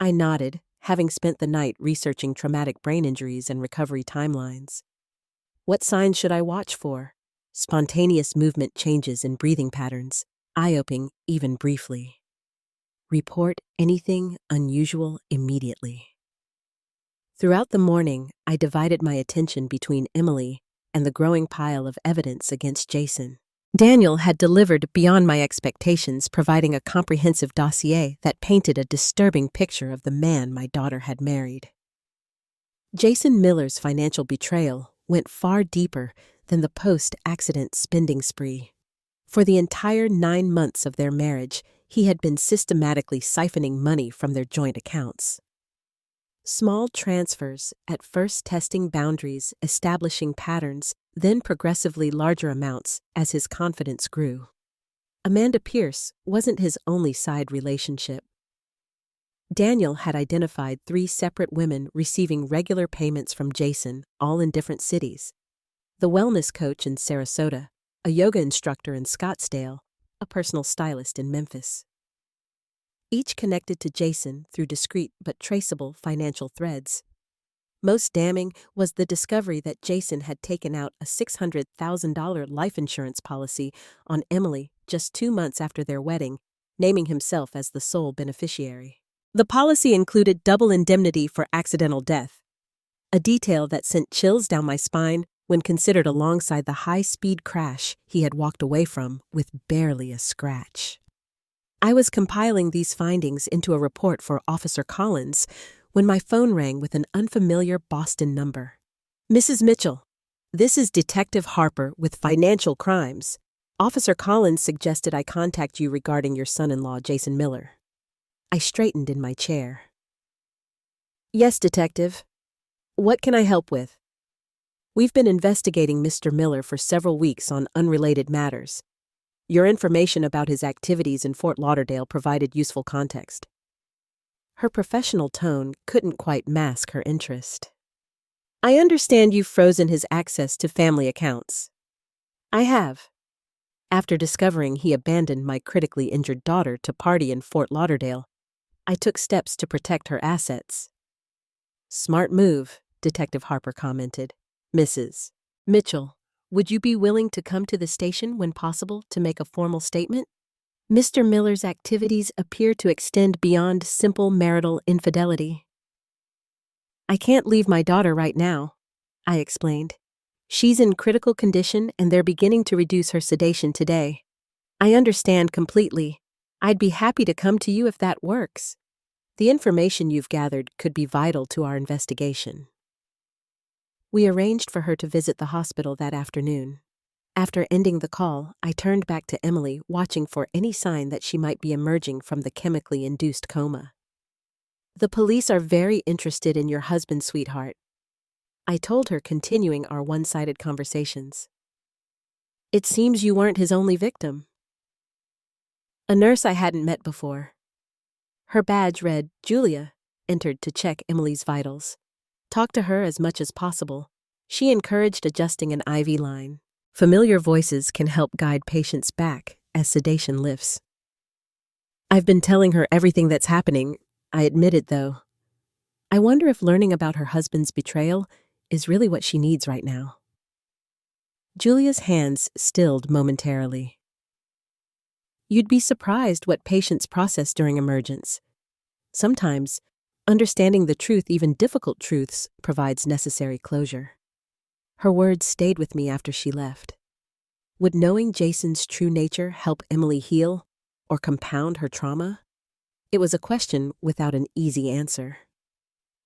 I nodded, having spent the night researching traumatic brain injuries and recovery timelines. What signs should I watch for? Spontaneous movement changes in breathing patterns, eye-opening even briefly. Report anything unusual immediately. Throughout the morning, I divided my attention between Emily and the growing pile of evidence against Jason. Daniel had delivered beyond my expectations, providing a comprehensive dossier that painted a disturbing picture of the man my daughter had married. Jason Miller's financial betrayal went far deeper than the post-accident spending spree. For the entire 9 months of their marriage, he had been systematically siphoning money from their joint accounts. Small transfers, at first testing boundaries, establishing patterns, then progressively larger amounts as his confidence grew. Amanda Pierce wasn't his only side relationship. Daniel had identified 3 separate women receiving regular payments from Jason, all in different cities. The wellness coach in Sarasota, a yoga instructor in Scottsdale, a personal stylist in Memphis. Each connected to Jason through discreet but traceable financial threads. Most damning was the discovery that Jason had taken out a $600,000 life insurance policy on Emily just 2 months after their wedding, naming himself as the sole beneficiary. The policy included double indemnity for accidental death, a detail that sent chills down my spine when considered alongside the high-speed crash he had walked away from with barely a scratch. I was compiling these findings into a report for Officer Collins when my phone rang with an unfamiliar Boston number. "Mrs. Mitchell, this is Detective Harper with Financial Crimes. Officer Collins suggested I contact you regarding your son-in-law, Jason Miller." I straightened in my chair. "Yes, Detective. What can I help with?" "We've been investigating Mr. Miller for several weeks on unrelated matters. Your information about his activities in Fort Lauderdale provided useful context." Her professional tone couldn't quite mask her interest. "I understand you've frozen his access to family accounts." "I have. After discovering he abandoned my critically injured daughter to party in Fort Lauderdale, I took steps to protect her assets." "Smart move," Detective Harper commented. "Mrs. Mitchell, would you be willing to come to the station when possible to make a formal statement? Mr. Miller's activities appear to extend beyond simple marital infidelity." "I can't leave my daughter right now," I explained. "She's in critical condition and they're beginning to reduce her sedation today. I understand completely. I'd be happy to come to you if that works. The information you've gathered could be vital to our investigation." We arranged for her to visit the hospital that afternoon. After ending the call, I turned back to Emily, watching for any sign that she might be emerging from the chemically induced coma. "The police are very interested in your husband, sweetheart," I told her, continuing our one-sided conversations. "It seems you weren't his only victim." A nurse I hadn't met before. Her badge read Julia, entered to check Emily's vitals. Talk to her as much as possible. She encouraged adjusting an IV line. Familiar voices can help guide patients back as sedation lifts. "I've been telling her everything that's happening," I admitted, though. "I wonder if learning about her husband's betrayal is really what she needs right now." Julia's hands stilled momentarily. "You'd be surprised what patients process during emergence. Sometimes, understanding the truth, even difficult truths, provides necessary closure." Her words stayed with me after she left. Would knowing Jason's true nature help Emily heal or compound her trauma? It was a question without an easy answer.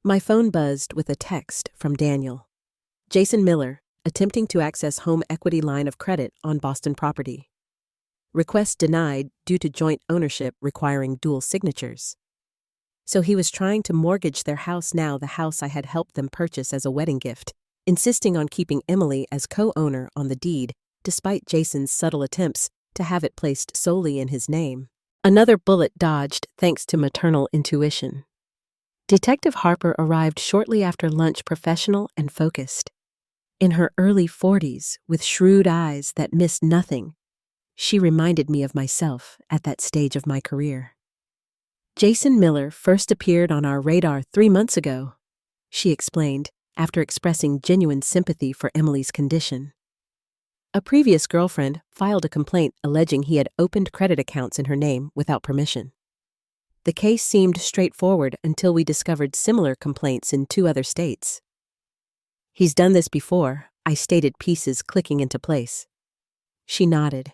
My phone buzzed with a text from Daniel. "Jason Miller, attempting to access home equity line of credit on Boston property. Request denied due to joint ownership requiring dual signatures." So he was trying to mortgage their house now, the house I had helped them purchase as a wedding gift, insisting on keeping Emily as co-owner on the deed, despite Jason's subtle attempts to have it placed solely in his name. Another bullet dodged thanks to maternal intuition. Detective Harper arrived shortly after lunch, professional and focused. In her early 40s, with shrewd eyes that missed nothing, she reminded me of myself at that stage of my career. "Jason Miller first appeared on our radar 3 months ago," she explained, after expressing genuine sympathy for Emily's condition. "A previous girlfriend filed a complaint alleging he had opened credit accounts in her name without permission. The case seemed straightforward until we discovered similar complaints in 2 other states. He's done this before," I stated, pieces clicking into place. She nodded.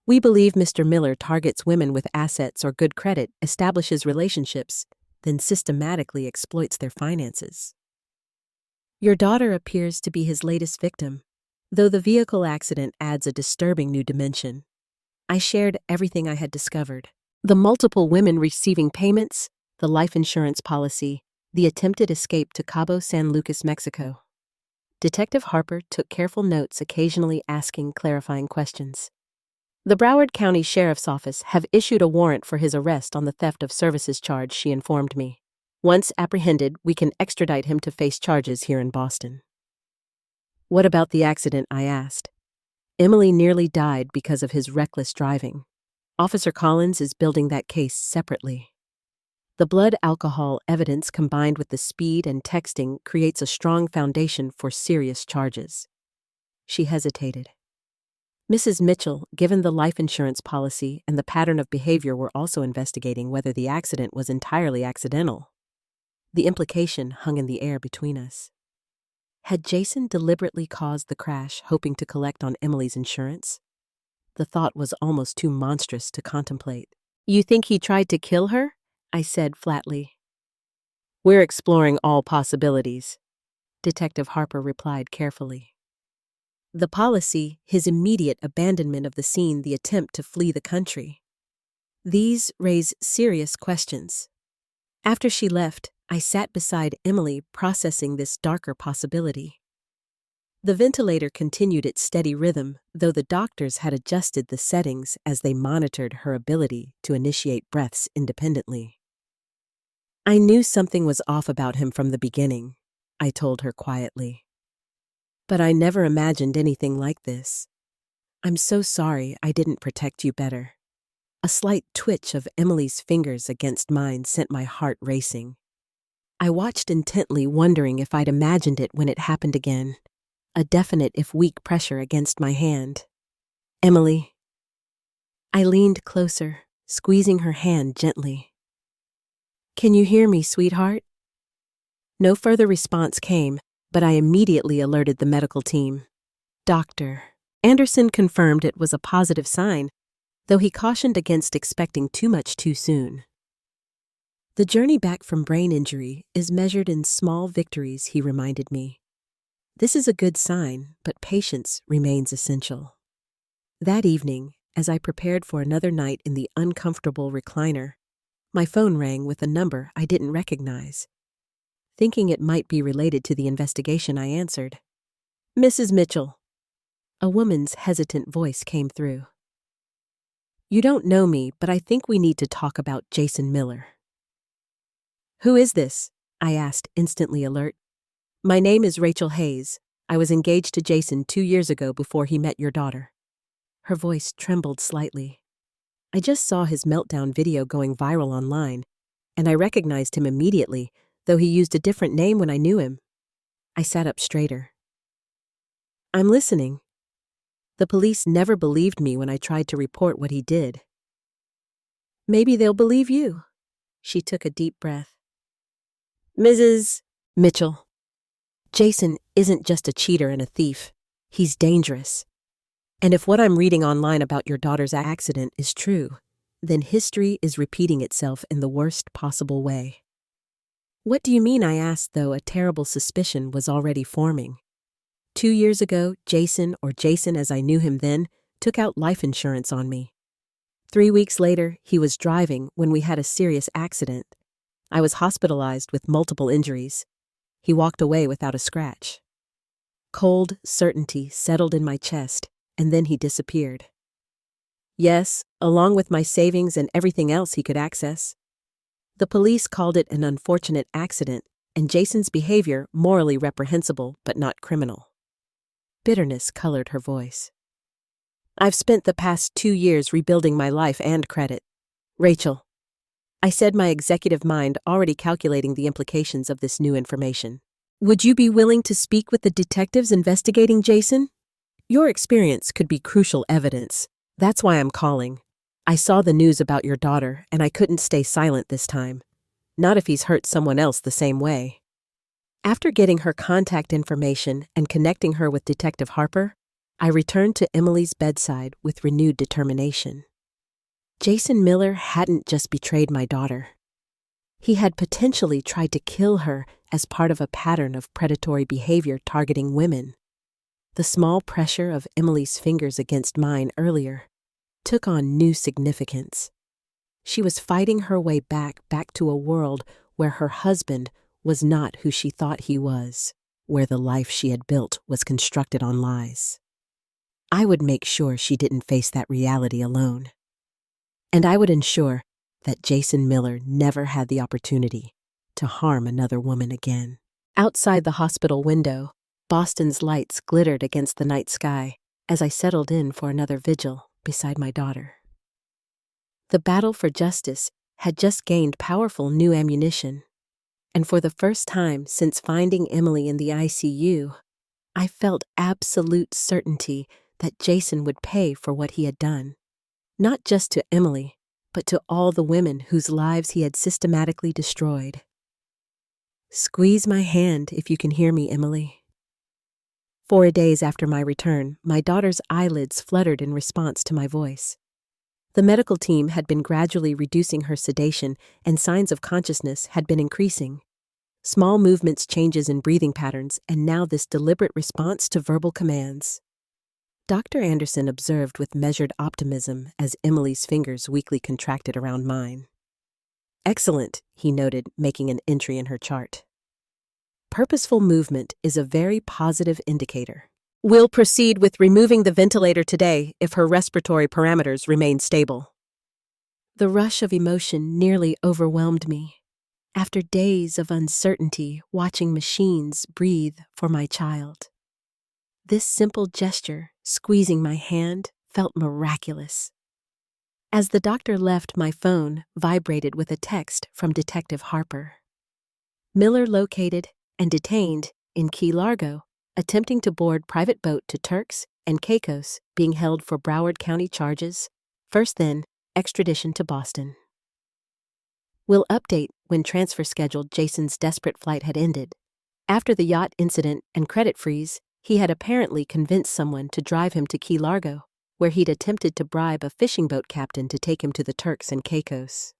"We believe Mr. Miller targets women with assets or good credit, establishes relationships, then systematically exploits their finances. Your daughter appears to be his latest victim, though the vehicle accident adds a disturbing new dimension." I shared everything I had discovered. The multiple women receiving payments, the life insurance policy, the attempted escape to Cabo San Lucas, Mexico. Detective Harper took careful notes, occasionally asking clarifying questions. The Broward County Sheriff's Office have issued a warrant for his arrest on the theft of services charge, she informed me. Once apprehended, we can extradite him to face charges here in Boston. What about the accident? I asked. Emily nearly died because of his reckless driving. Officer Collins is building that case separately. The blood alcohol evidence combined with the speed and texting creates a strong foundation for serious charges. She hesitated. Mrs. Mitchell, given the life insurance policy and the pattern of behavior, were also investigating whether the accident was entirely accidental. The implication hung in the air between us. Had Jason deliberately caused the crash, hoping to collect on Emily's insurance? The thought was almost too monstrous to contemplate. You think he tried to kill her? I said flatly. We're exploring all possibilities, Detective Harper replied carefully. The policy, his immediate abandonment of the scene, the attempt to flee the country. These raise serious questions. After she left, I sat beside Emily, processing this darker possibility. The ventilator continued its steady rhythm, though the doctors had adjusted the settings as they monitored her ability to initiate breaths independently. I knew something was off about him from the beginning, I told her quietly. But I never imagined anything like this. I'm so sorry I didn't protect you better. A slight twitch of Emily's fingers against mine sent my heart racing. I watched intently, wondering if I'd imagined it when it happened again. A definite if weak pressure against my hand. Emily. I leaned closer, squeezing her hand gently. Can you hear me, sweetheart? No further response came, but I immediately alerted the medical team. Dr. Anderson confirmed it was a positive sign, though he cautioned against expecting too much too soon. The journey back from brain injury is measured in small victories, he reminded me. This is a good sign, but patience remains essential. That evening, as I prepared for another night in the uncomfortable recliner, my phone rang with a number I didn't recognize. Thinking it might be related to the investigation, I answered. Mrs. Mitchell. A woman's hesitant voice came through. You don't know me, but I think we need to talk about Jason Miller. Who is this? I asked, instantly alert. My name is Rachel Hayes. I was engaged to Jason 2 years ago before he met your daughter. Her voice trembled slightly. I just saw his meltdown video going viral online, and I recognized him immediately, though he used a different name when I knew him. I sat up straighter. I'm listening. The police never believed me when I tried to report what he did. Maybe they'll believe you. She took a deep breath. Mrs. Mitchell. Jason isn't just a cheater and a thief. He's dangerous. And if what I'm reading online about your daughter's accident is true, then history is repeating itself in the worst possible way. What do you mean? I asked, though a terrible suspicion was already forming. 2 years ago, Jason, or Jason as I knew him then, took out life insurance on me. 3 weeks later, he was driving when we had a serious accident. I was hospitalized with multiple injuries. He walked away without a scratch. Cold certainty settled in my chest, and then he disappeared. Yes, along with my savings and everything else he could access. The police called it an unfortunate accident, and Jason's behavior morally reprehensible but not criminal. Bitterness colored her voice. I've spent the past 2 years rebuilding my life and credit. Rachel, I said, my executive mind already calculating the implications of this new information. Would you be willing to speak with the detectives investigating Jason? Your experience could be crucial evidence. That's why I'm calling. I saw the news about your daughter, and I couldn't stay silent this time. Not if he's hurt someone else the same way. After getting her contact information and connecting her with Detective Harper, I returned to Emily's bedside with renewed determination. Jason Miller hadn't just betrayed my daughter. He had potentially tried to kill her as part of a pattern of predatory behavior targeting women. The small pressure of Emily's fingers against mine earlier took on new significance. She was fighting her way back to a world where her husband was not who she thought he was, where the life she had built was constructed on lies. I would make sure she didn't face that reality alone. And I would ensure that Jason Miller never had the opportunity to harm another woman again. Outside the hospital window, Boston's lights glittered against the night sky as I settled in for another vigil beside my daughter. The battle for justice had just gained powerful new ammunition, and for the first time since finding Emily in the ICU, I felt absolute certainty that Jason would pay for what he had done, not just to Emily, but to all the women whose lives he had systematically destroyed. Squeeze my hand if you can hear me, Emily. 4 days after my return, my daughter's eyelids fluttered in response to my voice. The medical team had been gradually reducing her sedation, and signs of consciousness had been increasing. Small movements, changes in breathing patterns, and now this deliberate response to verbal commands. Dr. Anderson observed with measured optimism as Emily's fingers weakly contracted around mine. "Excellent," he noted, making an entry in her chart. "Purposeful movement is a very positive indicator. We'll proceed with removing the ventilator today if her respiratory parameters remain stable." The rush of emotion nearly overwhelmed me. After days of uncertainty, watching machines breathe for my child. This simple gesture, squeezing my hand, felt miraculous. As the doctor left, my phone vibrated with a text from Detective Harper. "Miller located and detained in Key Largo, attempting to board private boat to Turks and Caicos, being held for Broward County charges. First then, extradition to Boston. We'll update when transfer scheduled." Jason's desperate flight had ended. After the yacht incident and credit freeze, he had apparently convinced someone to drive him to Key Largo, where he'd attempted to bribe a fishing boat captain to take him to the Turks and Caicos.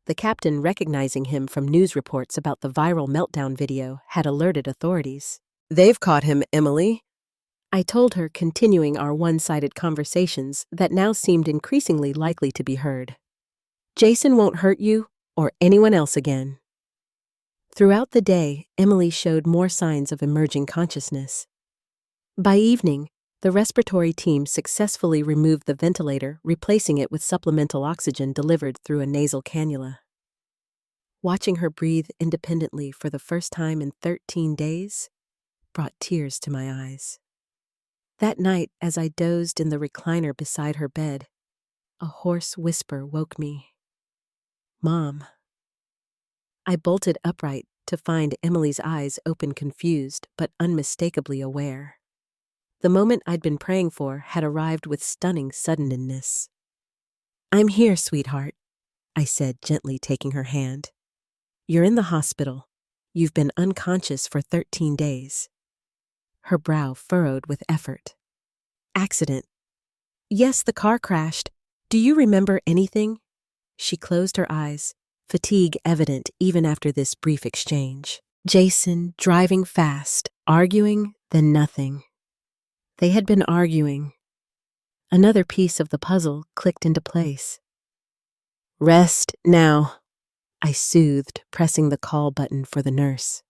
The captain, recognizing him from news reports about the viral meltdown video, had alerted authorities. "They've caught him, Emily," I told her, continuing our one-sided conversations that now seemed increasingly likely to be heard. "Jason won't hurt you or anyone else again." Throughout the day, Emily showed more signs of emerging consciousness. By evening, the respiratory team successfully removed the ventilator, replacing it with supplemental oxygen delivered through a nasal cannula. Watching her breathe independently for the first time in 13 days brought tears to my eyes. That night, as I dozed in the recliner beside her bed, a hoarse whisper woke me. "Mom." I bolted upright to find Emily's eyes open, confused but unmistakably aware. The moment I'd been praying for had arrived with stunning suddenness. "I'm here, sweetheart," I said, gently taking her hand. "You're in the hospital. You've been unconscious for 13 days. Her brow furrowed with effort. "Accident." "Yes, the car crashed. Do you remember anything?" She closed her eyes, fatigue evident even after this brief exchange. Jason, driving fast, arguing, then nothing. They had been arguing. Another piece of the puzzle clicked into place. "Rest now," I soothed, pressing the call button for the nurse.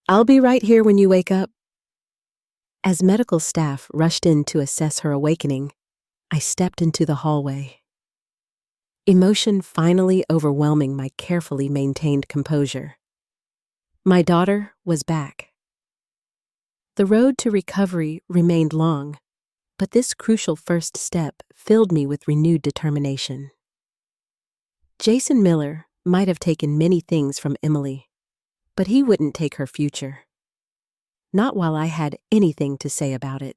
"I'll be right here when you wake up." As medical staff rushed in to assess her awakening, I stepped into the hallway. Emotion finally overwhelming my carefully maintained composure. My daughter was back. The road to recovery remained long, but this crucial first step filled me with renewed determination. Jason Miller might have taken many things from Emily, but he wouldn't take her future. Not while I had anything to say about it.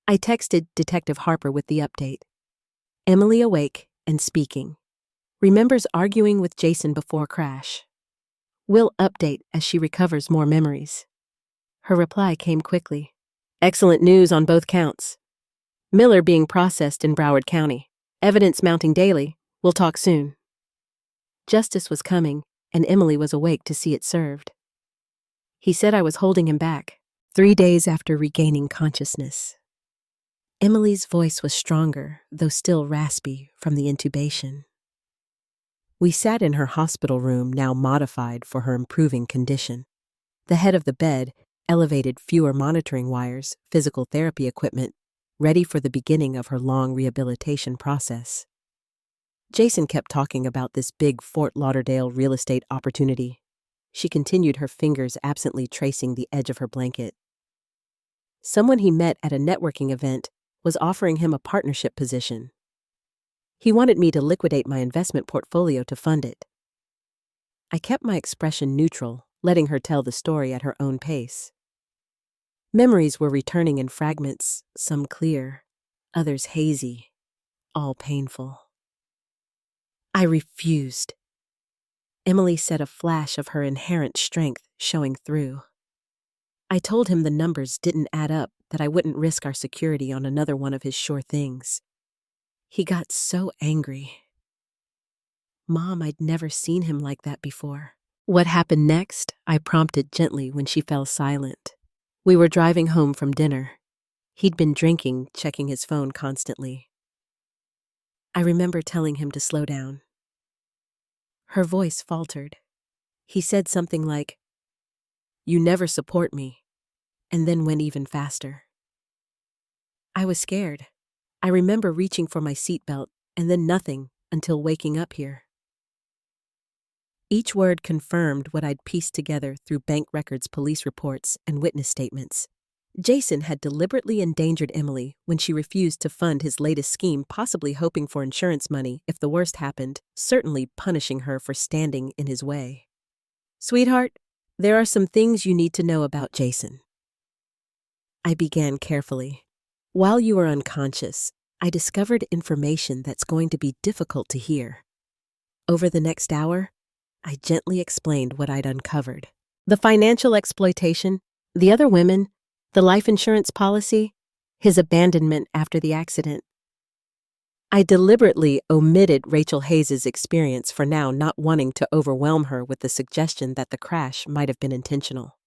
I texted Detective Harper with the update. "Emily awake and speaking. Remembers arguing with Jason before crash. We'll update as she recovers more memories." Her reply came quickly. "Excellent news on both counts. Miller being processed in Broward County. Evidence mounting daily. We'll talk soon." Justice was coming, and Emily was awake to see it served. He said I was holding him back. 3 days after regaining consciousness. Emily's voice was stronger, though still raspy, from the intubation. We sat in her hospital room, now modified for her improving condition. The head of the bed elevated fewer monitoring wires, physical therapy equipment, ready for the beginning of her long rehabilitation process. Jason kept talking about this big Fort Lauderdale real estate opportunity. She continued, her fingers absently tracing the edge of her blanket. Someone he met at a networking event was offering him a partnership position. He wanted me to liquidate my investment portfolio to fund it. I kept my expression neutral, letting her tell the story at her own pace. Memories were returning in fragments, some clear, others hazy, all painful. I refused. Emily said, a flash of her inherent strength showing through. I told him the numbers didn't add up, that I wouldn't risk our security on another one of his sure things. He got so angry. Mom, I'd never seen him like that before. What happened next? I prompted gently when she fell silent. We were driving home from dinner. He'd been drinking, checking his phone constantly. I remember telling him to slow down. Her voice faltered. He said something like, "You never support me," and then went even faster. I was scared. I remember reaching for my seatbelt, and then nothing until waking up here. Each word confirmed what I'd pieced together through bank records, police reports, and witness statements. Jason had deliberately endangered Emily when she refused to fund his latest scheme, possibly hoping for insurance money if the worst happened, certainly punishing her for standing in his way. "Sweetheart, there are some things you need to know about Jason." I began carefully. "While you were unconscious, I discovered information that's going to be difficult to hear." Over the next hour, I gently explained what I'd uncovered. The financial exploitation, the other women, the life insurance policy, his abandonment after the accident. I deliberately omitted Rachel Hayes' experience for now, not wanting to overwhelm her with the suggestion that the crash might have been intentional.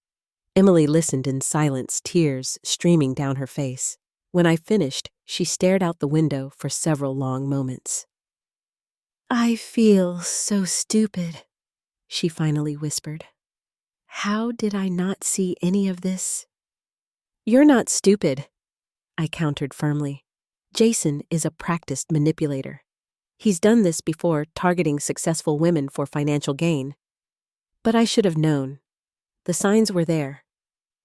Emily listened in silence, tears streaming down her face. When I finished, she stared out the window for several long moments. "I feel so stupid," she finally whispered. "How did I not see any of this?" "You're not stupid," I countered firmly. "Jason is a practiced manipulator. He's done this before, targeting successful women for financial gain. But I should have known. The signs were there.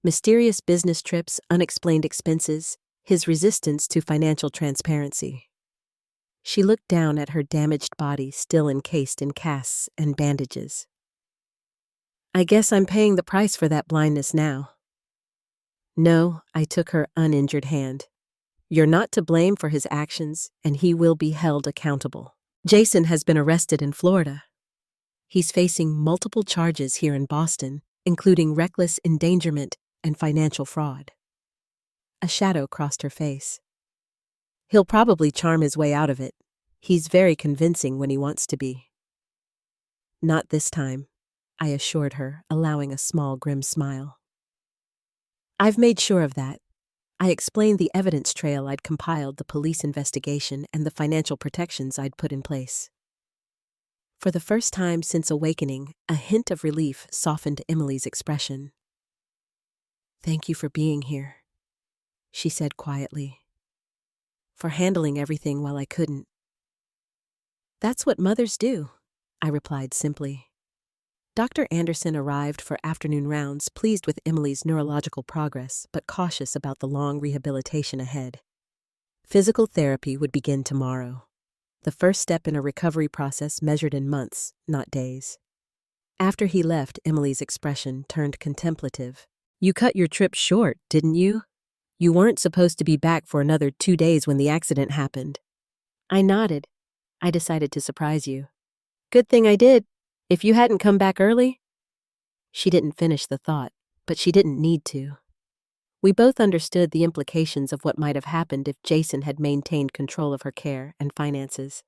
Mysterious business trips, unexplained expenses, his resistance to financial transparency." She looked down at her damaged body, still encased in casts and bandages. "I guess I'm paying the price for that blindness now." "No," I took her uninjured hand. "You're not to blame for his actions, and he will be held accountable. Jason has been arrested in Florida. He's facing multiple charges here in Boston, including reckless endangerment and financial fraud." A shadow crossed her face. "He'll probably charm his way out of it. He's very convincing when he wants to be." "Not this time," I assured her, allowing a small, grim smile. "I've made sure of that." I explained the evidence trail I'd compiled, the police investigation, and the financial protections I'd put in place. For the first time since awakening, a hint of relief softened Emily's expression. "Thank you for being here," she said quietly. "For handling everything while I couldn't." "That's what mothers do," I replied simply. Dr. Anderson arrived for afternoon rounds, pleased with Emily's neurological progress, but cautious about the long rehabilitation ahead. Physical therapy would begin tomorrow, the first step in a recovery process measured in months, not days. After he left, Emily's expression turned contemplative. "You cut your trip short, didn't you? You weren't supposed to be back for another 2 days when the accident happened." I nodded. "I decided to surprise you." "Good thing I did. If you hadn't come back early—" She didn't finish the thought, but she didn't need to. We both understood the implications of what might have happened if Jason had maintained control of her care and finances.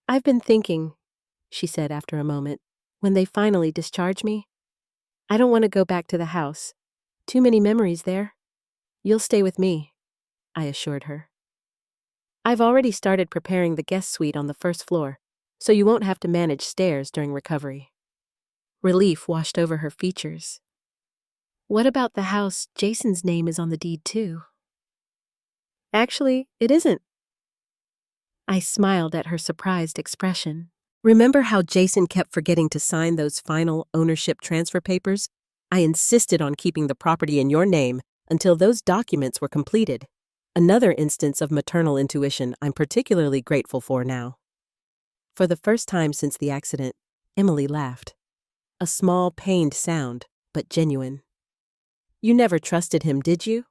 "I've been thinking," she said after a moment, "when they finally discharge me, I don't want to go back to the house. Too many memories there." "You'll stay with me," I assured her. "I've already started preparing the guest suite on the first floor, so you won't have to manage stairs during recovery." Relief washed over her features. "What about the house? Jason's name is on the deed too." Actually, it isn't. I smiled at her surprised expression. Remember how Jason kept forgetting to sign those final ownership transfer papers? I insisted on keeping the property in your name until those documents were completed. Another instance of maternal intuition I'm particularly grateful for now. For the first time since the accident, Emily laughed. A small, pained sound, but genuine. You never trusted him, did you?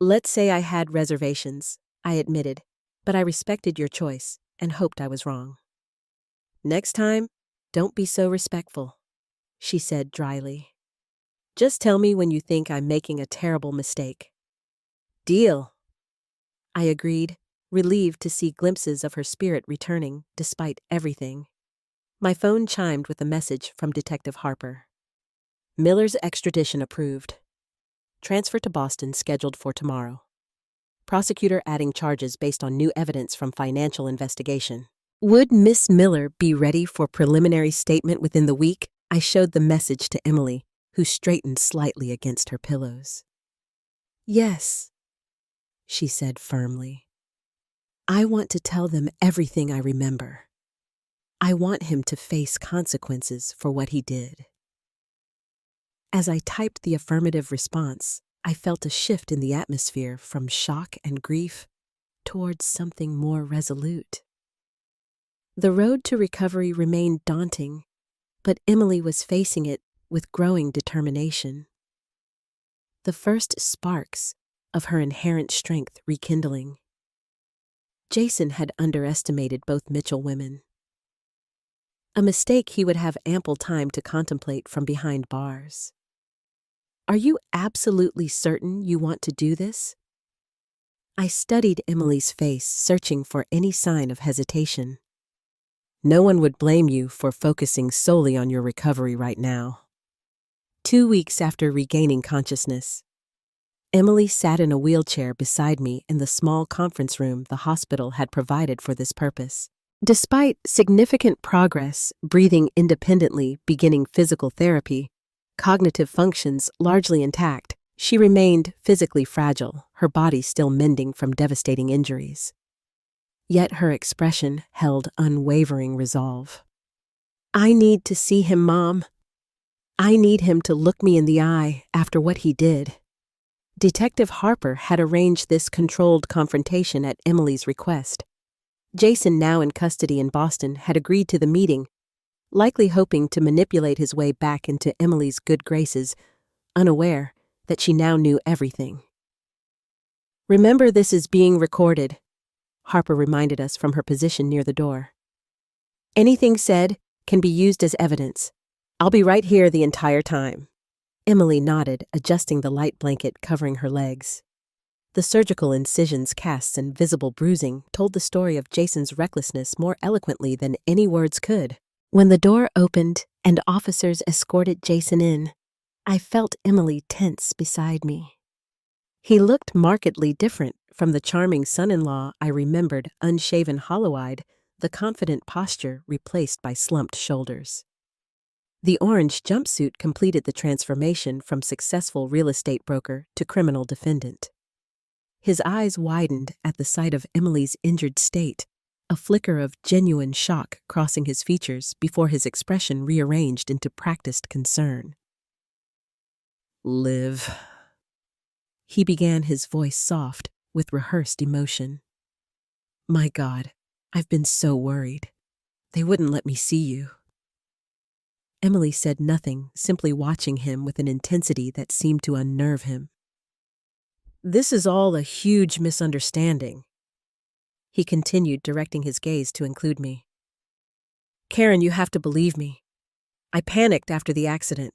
Let's say I had reservations, I admitted, but I respected your choice and hoped I was wrong. Next time, don't be so respectful, she said dryly. Just tell me when you think I'm making a terrible mistake. Deal. I agreed, relieved to see glimpses of her spirit returning despite everything. My phone chimed with a message from Detective Harper. Miller's extradition approved. Transfer to Boston scheduled for tomorrow. Prosecutor adding charges based on new evidence from financial investigation. Would Miss Miller be ready for preliminary statement within the week? I showed the message to Emily, who straightened slightly against her pillows. Yes, she said firmly. I want to tell them everything I remember. I want him to face consequences for what he did. As I typed the affirmative response, I felt a shift in the atmosphere from shock and grief towards something more resolute. The road to recovery remained daunting, but Emily was facing it with growing determination. The first sparks of her inherent strength rekindling. Jason had underestimated both Mitchell women. A mistake he would have ample time to contemplate from behind bars. Are you absolutely certain you want to do this? I studied Emily's face, searching for any sign of hesitation. No one would blame you for focusing solely on your recovery right now. 2 weeks after regaining consciousness, Emily sat in a wheelchair beside me in the small conference room the hospital had provided for this purpose. Despite significant progress, breathing independently, beginning physical therapy, cognitive functions largely intact, she remained physically fragile, her body still mending from devastating injuries. Yet her expression held unwavering resolve. I need to see him, Mom. I need him to look me in the eye after what he did. Detective Harper had arranged this controlled confrontation at Emily's request. Jason, now in custody in Boston, had agreed to the meeting, likely hoping to manipulate his way back into Emily's good graces, unaware that she now knew everything. Remember, this is being recorded, Harper reminded us from her position near the door. Anything said can be used as evidence. I'll be right here the entire time. Emily nodded, adjusting the light blanket covering her legs. The surgical incisions, casts, and visible bruising told the story of Jason's recklessness more eloquently than any words could. When the door opened and officers escorted Jason in, I felt Emily tense beside me. He looked markedly different from the charming son-in-law I remembered, unshaven, hollow-eyed, the confident posture replaced by slumped shoulders. The orange jumpsuit completed the transformation from successful real estate broker to criminal defendant. His eyes widened at the sight of Emily's injured state, a flicker of genuine shock crossing his features before his expression rearranged into practiced concern. Liv. He began, his voice soft, with rehearsed emotion. My God, I've been so worried. They wouldn't let me see you. Emily said nothing, simply watching him with an intensity that seemed to unnerve him. This is all a huge misunderstanding. He continued, directing his gaze to include me. Karen, you have to believe me. I panicked after the accident.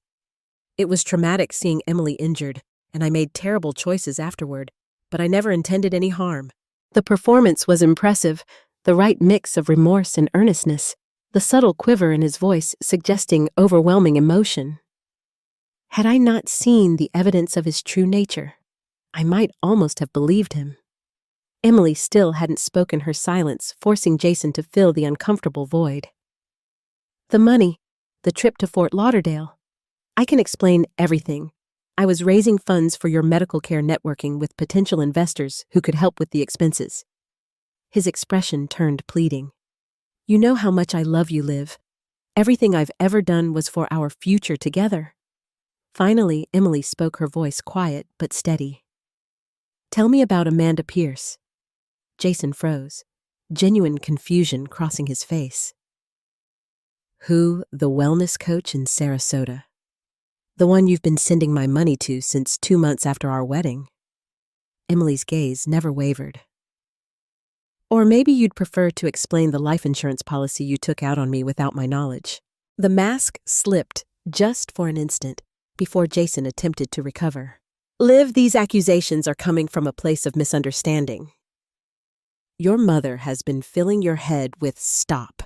It was traumatic seeing Emily injured, and I made terrible choices afterward, but I never intended any harm. The performance was impressive, the right mix of remorse and earnestness, the subtle quiver in his voice suggesting overwhelming emotion. Had I not seen the evidence of his true nature, I might almost have believed him. Emily still hadn't spoken, her silence forcing Jason to fill the uncomfortable void. The money, the trip to Fort Lauderdale. I can explain everything. I was raising funds for your medical care networking with potential investors who could help with the expenses. His expression turned pleading. You know how much I love you, Liv. Everything I've ever done was for our future together. Finally, Emily spoke, her voice quiet but steady. Tell me about Amanda Pierce. Jason froze, genuine confusion crossing his face. Who, the wellness coach in Sarasota? The one you've been sending my money to since 2 months after our wedding. Emily's gaze never wavered. Or maybe you'd prefer to explain the life insurance policy you took out on me without my knowledge. The mask slipped just for an instant before Jason attempted to recover. Liv, these accusations are coming from a place of misunderstanding. Your mother has been filling your head with stop.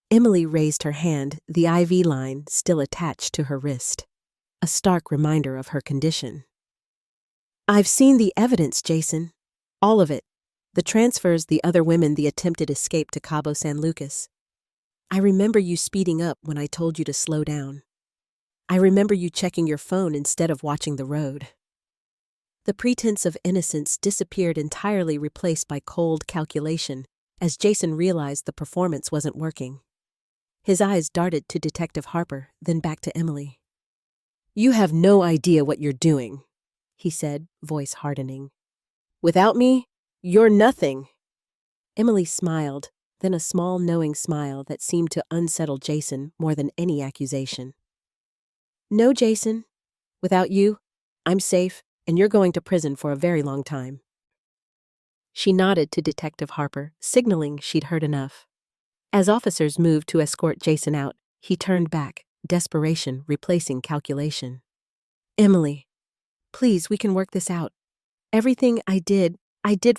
Emily raised her hand, the IV line still attached to her wrist, a stark reminder of her condition. I've seen the evidence, Jason. All of it. The transfers, the other women, the attempted escape to Cabo San Lucas. I remember you speeding up when I told you to slow down. I remember you checking your phone instead of watching the road. The pretense of innocence disappeared entirely, replaced by cold calculation, as Jason realized the performance wasn't working. His eyes darted to Detective Harper, then back to Emily. You have no idea what you're doing, he said, voice hardening. Without me, you're nothing. Emily smiled, then a small knowing smile that seemed to unsettle Jason more than any accusation. No, Jason. Without you, I'm safe, and you're going to prison for a very long time. She nodded to Detective Harper, signaling she'd heard enough. As officers moved to escort Jason out, he turned back, desperation replacing calculation. Emily, please, we can work this out. Everything I did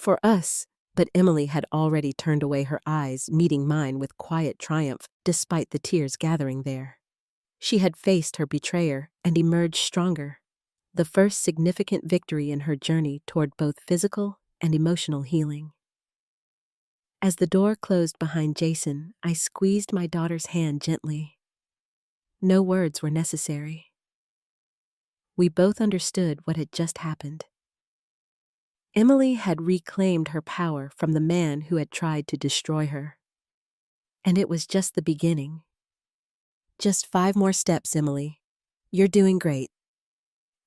for us. But Emily had already turned away, her eyes meeting mine with quiet triumph despite the tears gathering there. She had faced her betrayer and emerged stronger, the first significant victory in her journey toward both physical and emotional healing. As the door closed behind Jason, I squeezed my daughter's hand gently. No words were necessary. We both understood what had just happened. Emily had reclaimed her power from the man who had tried to destroy her. And it was just the beginning. Just 5 more steps, Emily. You're doing great.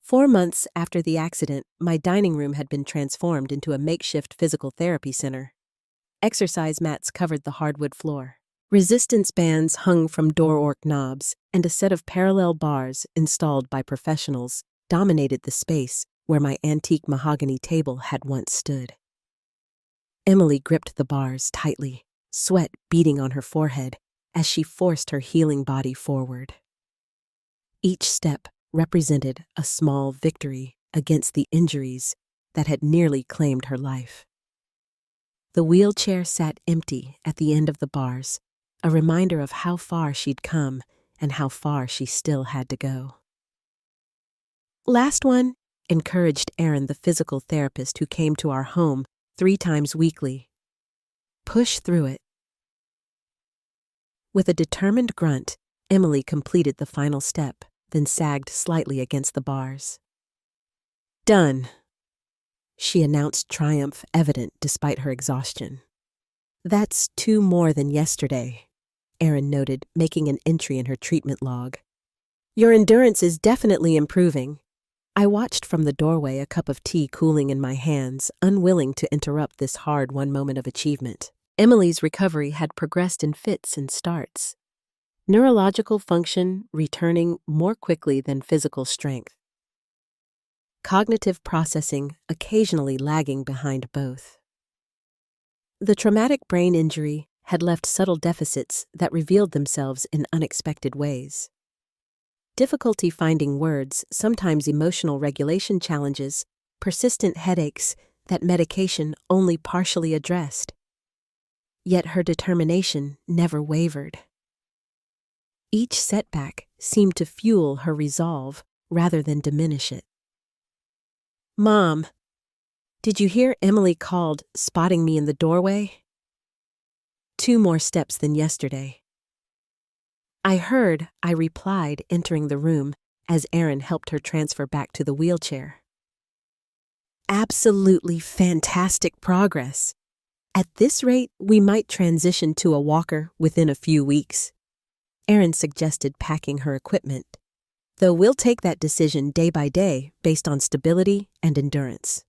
4 months after the accident, my dining room had been transformed into a makeshift physical therapy center. Exercise mats covered the hardwood floor. Resistance bands hung from door knobs, and a set of parallel bars installed by professionals dominated the space where my antique mahogany table had once stood. Emily gripped the bars tightly, sweat beading on her forehead as she forced her healing body forward. Each step represented a small victory against the injuries that had nearly claimed her life. The wheelchair sat empty at the end of the bars, a reminder of how far she'd come and how far she still had to go. Last one, encouraged Aaron, the physical therapist who came to our home 3 times weekly. Push through it. With a determined grunt, Emily completed the final step, then sagged slightly against the bars. Done, she announced, triumph evident despite her exhaustion. That's 2 more than yesterday, Aaron noted, making an entry in her treatment log. Your endurance is definitely improving. I watched from the doorway, a cup of tea cooling in my hands, unwilling to interrupt this hard-won moment of achievement. Emily's recovery had progressed in fits and starts. Neurological function returning more quickly than physical strength. Cognitive processing occasionally lagging behind both. The traumatic brain injury had left subtle deficits that revealed themselves in unexpected ways. Difficulty finding words, sometimes emotional regulation challenges, persistent headaches that medication only partially addressed. Yet her determination never wavered. Each setback seemed to fuel her resolve rather than diminish it. Mom, did you hear Emily called, spotting me in the doorway? 2 more steps than yesterday. I heard, I replied, entering the room as Aaron helped her transfer back to the wheelchair. Absolutely fantastic progress. At this rate, we might transition to a walker within a few weeks. Aaron suggested packing her equipment, though we'll take that decision day by day based on stability and endurance.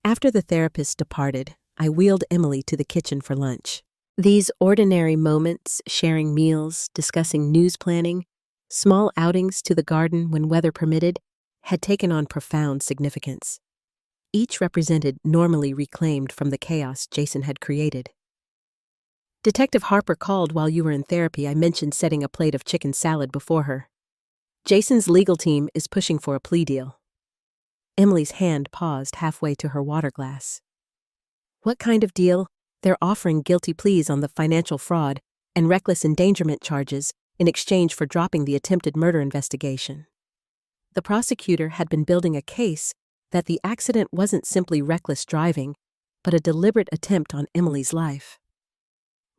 After the therapist departed, I wheeled Emily to the kitchen for lunch. These ordinary moments, sharing meals, discussing news planning, small outings to the garden when weather permitted, had taken on profound significance. Each represented normally reclaimed from the chaos Jason had created. Detective Harper called while you were in therapy. I mentioned setting a plate of chicken salad before her. Jason's legal team is pushing for a plea deal. Emily's hand paused halfway to her water glass. What kind of deal? They're offering guilty pleas on the financial fraud and reckless endangerment charges in exchange for dropping the attempted murder investigation. The prosecutor had been building a case that the accident wasn't simply reckless driving, but a deliberate attempt on Emily's life.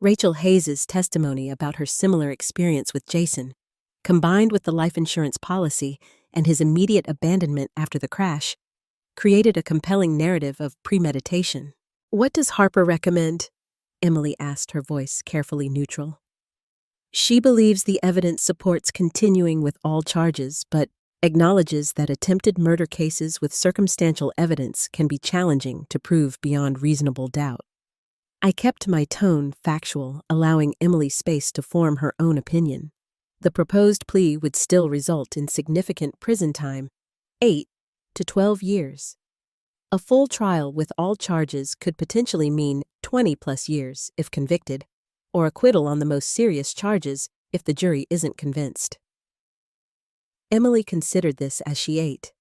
Rachel Hayes' testimony about her similar experience with Jason, combined with the life insurance policy and his immediate abandonment after the crash, created a compelling narrative of premeditation. What does Harper recommend? Emily asked, her voice carefully neutral. She believes the evidence supports continuing with all charges, but acknowledges that attempted murder cases with circumstantial evidence can be challenging to prove beyond reasonable doubt. I kept my tone factual, allowing Emily space to form her own opinion. The proposed plea would still result in significant prison time, 8 to 12 years. A full trial with all charges could potentially mean 20+ years if convicted, or acquittal on the most serious charges if the jury isn't convinced. Emily considered this as she ate.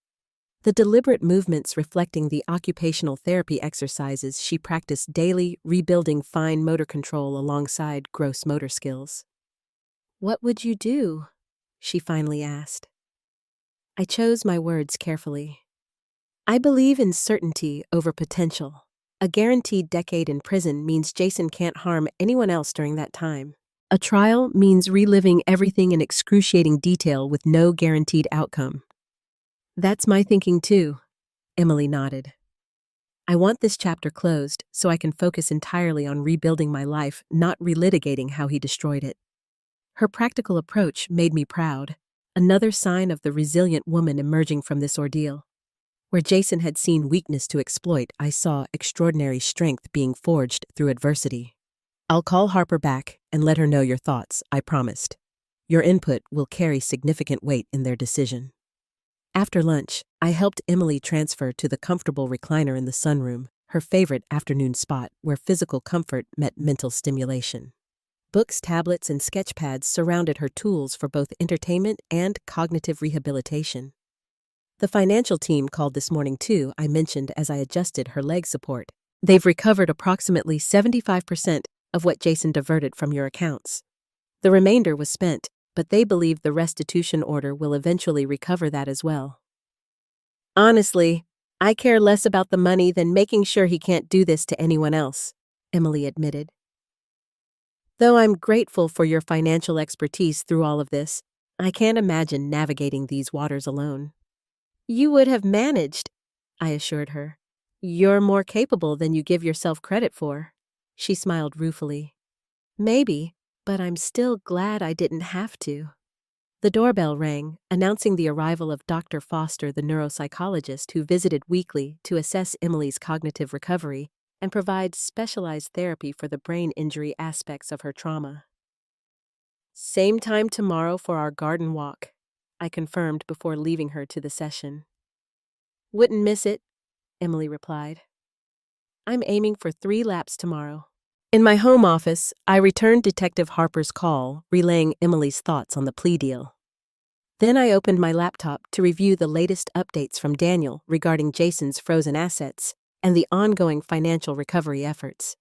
The deliberate movements reflecting the occupational therapy exercises she practiced daily, rebuilding fine motor control alongside gross motor skills. What would you do? She finally asked. I chose my words carefully. I believe in certainty over potential. A guaranteed decade in prison means Jason can't harm anyone else during that time. A trial means reliving everything in excruciating detail with no guaranteed outcome. That's my thinking too, Emily nodded. I want this chapter closed so I can focus entirely on rebuilding my life, not relitigating how he destroyed it. Her practical approach made me proud, another sign of the resilient woman emerging from this ordeal. Where Jason had seen weakness to exploit, I saw extraordinary strength being forged through adversity. I'll call Harper back and let her know your thoughts, I promised. Your input will carry significant weight in their decision. After lunch, I helped Emily transfer to the comfortable recliner in the sunroom, her favorite afternoon spot where physical comfort met mental stimulation. Books, tablets, and sketchpads surrounded her tools for both entertainment and cognitive rehabilitation. The financial team called this morning too, I mentioned as I adjusted her leg support. They've recovered approximately 75% of what Jason diverted from your accounts. The remainder was spent, but they believe the restitution order will eventually recover that as well. Honestly, I care less about the money than making sure he can't do this to anyone else, Emily admitted. Though I'm grateful for your financial expertise through all of this, I can't imagine navigating these waters alone. You would have managed, I assured her. You're more capable than you give yourself credit for. She smiled ruefully. Maybe, but I'm still glad I didn't have to. The doorbell rang, announcing the arrival of Dr. Foster, the neuropsychologist who visited weekly to assess Emily's cognitive recovery and provide specialized therapy for the brain injury aspects of her trauma. Same time tomorrow for our garden walk, I confirmed before leaving her to the session. Wouldn't miss it, Emily replied. I'm aiming for 3 laps tomorrow. In my home office, I returned Detective Harper's call, relaying Emily's thoughts on the plea deal. Then I opened my laptop to review the latest updates from Daniel regarding Jason's frozen assets and the ongoing financial recovery efforts.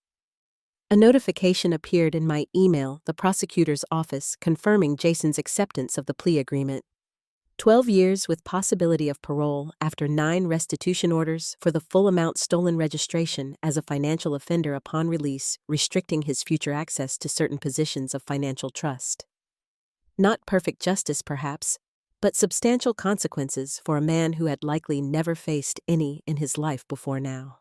A notification appeared in my email, the prosecutor's office, confirming Jason's acceptance of the plea agreement. 12 years with possibility of parole after 9 restitution orders for the full amount stolen, registration as a financial offender upon release, restricting his future access to certain positions of financial trust. Not perfect justice, perhaps, but substantial consequences for a man who had likely never faced any in his life before now.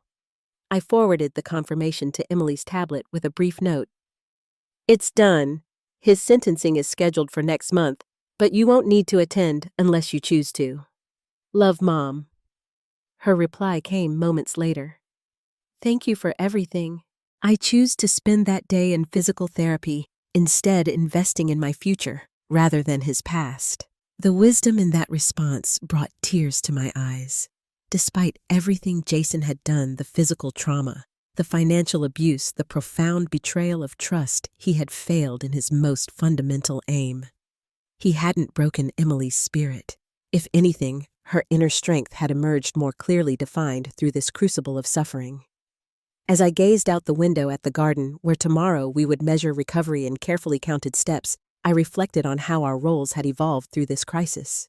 I forwarded the confirmation to Emily's tablet with a brief note. "It's done. His sentencing is scheduled for next month, but you won't need to attend unless you choose to. Love, Mom." Her reply came moments later. "Thank you for everything. I choose to spend that day in physical therapy, instead investing in my future rather than his past." The wisdom in that response brought tears to my eyes. Despite everything Jason had done, the physical trauma, the financial abuse, the profound betrayal of trust, he had failed in his most fundamental aim. He hadn't broken Emily's spirit. If anything, her inner strength had emerged more clearly defined through this crucible of suffering. As I gazed out the window at the garden, where tomorrow we would measure recovery in carefully counted steps, I reflected on how our roles had evolved through this crisis.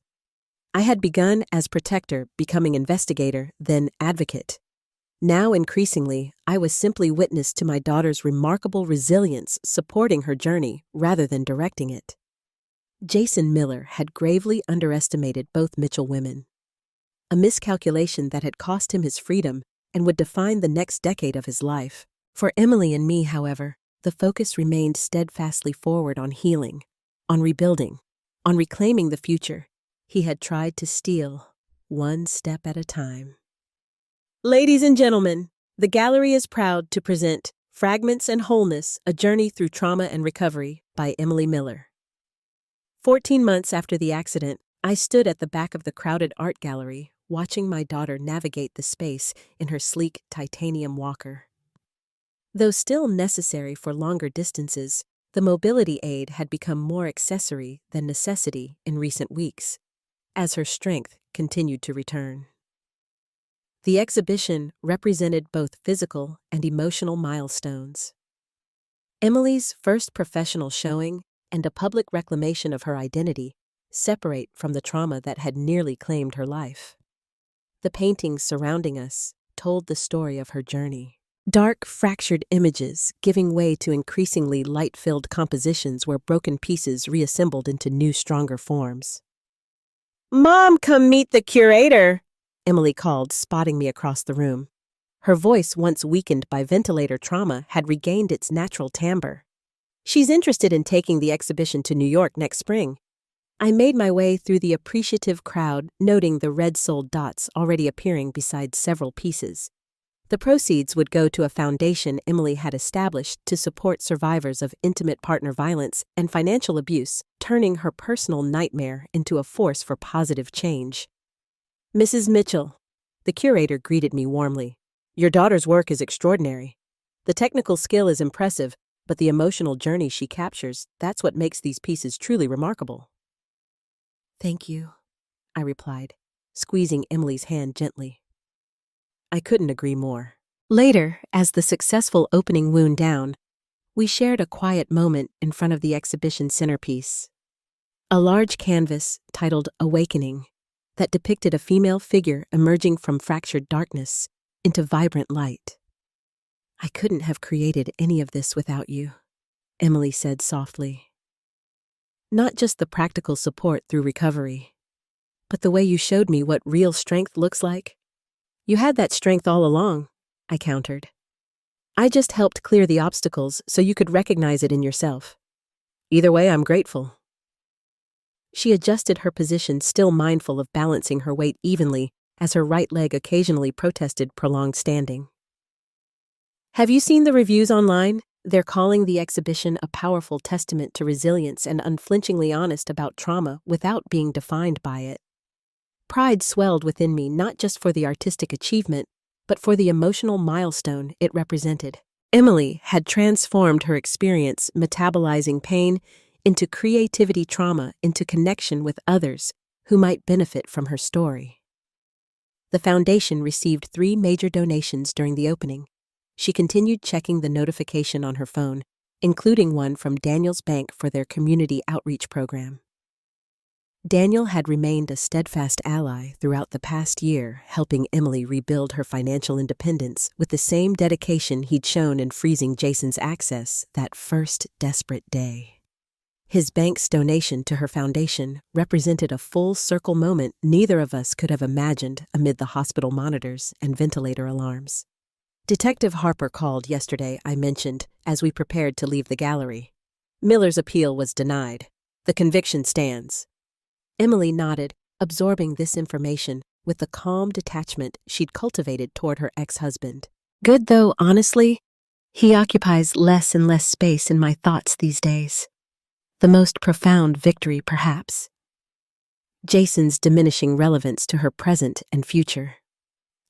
I had begun as protector, becoming investigator, then advocate. Now, increasingly, I was simply witness to my daughter's remarkable resilience, supporting her journey rather than directing it. Jason Miller had gravely underestimated both Mitchell women. A miscalculation that had cost him his freedom and would define the next decade of his life. For Emily and me, however, the focus remained steadfastly forward on healing, on rebuilding, on reclaiming the future he had tried to steal, one step at a time. Ladies and gentlemen, the gallery is proud to present Fragments and Wholeness, A Journey Through Trauma and Recovery by Emily Miller. 14 months after the accident, I stood at the back of the crowded art gallery, watching my daughter navigate the space in her sleek titanium walker. Though still necessary for longer distances, the mobility aid had become more accessory than necessity in recent weeks, as her strength continued to return. The exhibition represented both physical and emotional milestones. Emily's first professional showing and a public reclamation of her identity separate from the trauma that had nearly claimed her life. The paintings surrounding us told the story of her journey. Dark, fractured images giving way to increasingly light-filled compositions where broken pieces reassembled into new, stronger forms. "Mom, come meet the curator," Emily called, spotting me across the room. Her voice, once weakened by ventilator trauma, had regained its natural timbre. "She's interested in taking the exhibition to New York next spring." I made my way through the appreciative crowd, noting the red-soled dots already appearing beside several pieces. The proceeds would go to a foundation Emily had established to support survivors of intimate partner violence and financial abuse, turning her personal nightmare into a force for positive change. "Mrs. Mitchell," the curator greeted me warmly, "your daughter's work is extraordinary. The technical skill is impressive, but the emotional journey she captures, that's what makes these pieces truly remarkable." "Thank you," I replied, squeezing Emily's hand gently. I couldn't agree more. Later, as the successful opening wound down, we shared a quiet moment in front of the exhibition centerpiece. A large canvas titled Awakening that depicted a female figure emerging from fractured darkness into vibrant light. "I couldn't have created any of this without you," Emily said softly. "Not just the practical support through recovery, but the way you showed me what real strength looks like. You had that strength all along," I countered. "I just helped clear the obstacles so you could recognize it in yourself. Either way, I'm grateful." She adjusted her position, still mindful of balancing her weight evenly as her right leg occasionally protested prolonged standing. "Have you seen the reviews online? They're calling the exhibition a powerful testament to resilience and unflinchingly honest about trauma without being defined by it." Pride swelled within me, not just for the artistic achievement, but for the emotional milestone it represented. Emily had transformed her experience, metabolizing pain into creativity, trauma into connection with others who might benefit from her story. The foundation received 3 major donations during the opening. She continued checking the notification on her phone, including one from Daniel's bank for their community outreach program. Daniel had remained a steadfast ally throughout the past year, helping Emily rebuild her financial independence with the same dedication he'd shown in freezing Jason's access that first desperate day. His bank's donation to her foundation represented a full-circle moment neither of us could have imagined amid the hospital monitors and ventilator alarms. Detective Harper called yesterday, I mentioned, as we prepared to leave the gallery. Miller's appeal was denied. The conviction stands. Emily nodded, absorbing this information with the calm detachment she'd cultivated toward her ex-husband. Good though, honestly, he occupies less and less space in my thoughts these days. The most profound victory, perhaps. Jason's diminishing relevance to her present and future.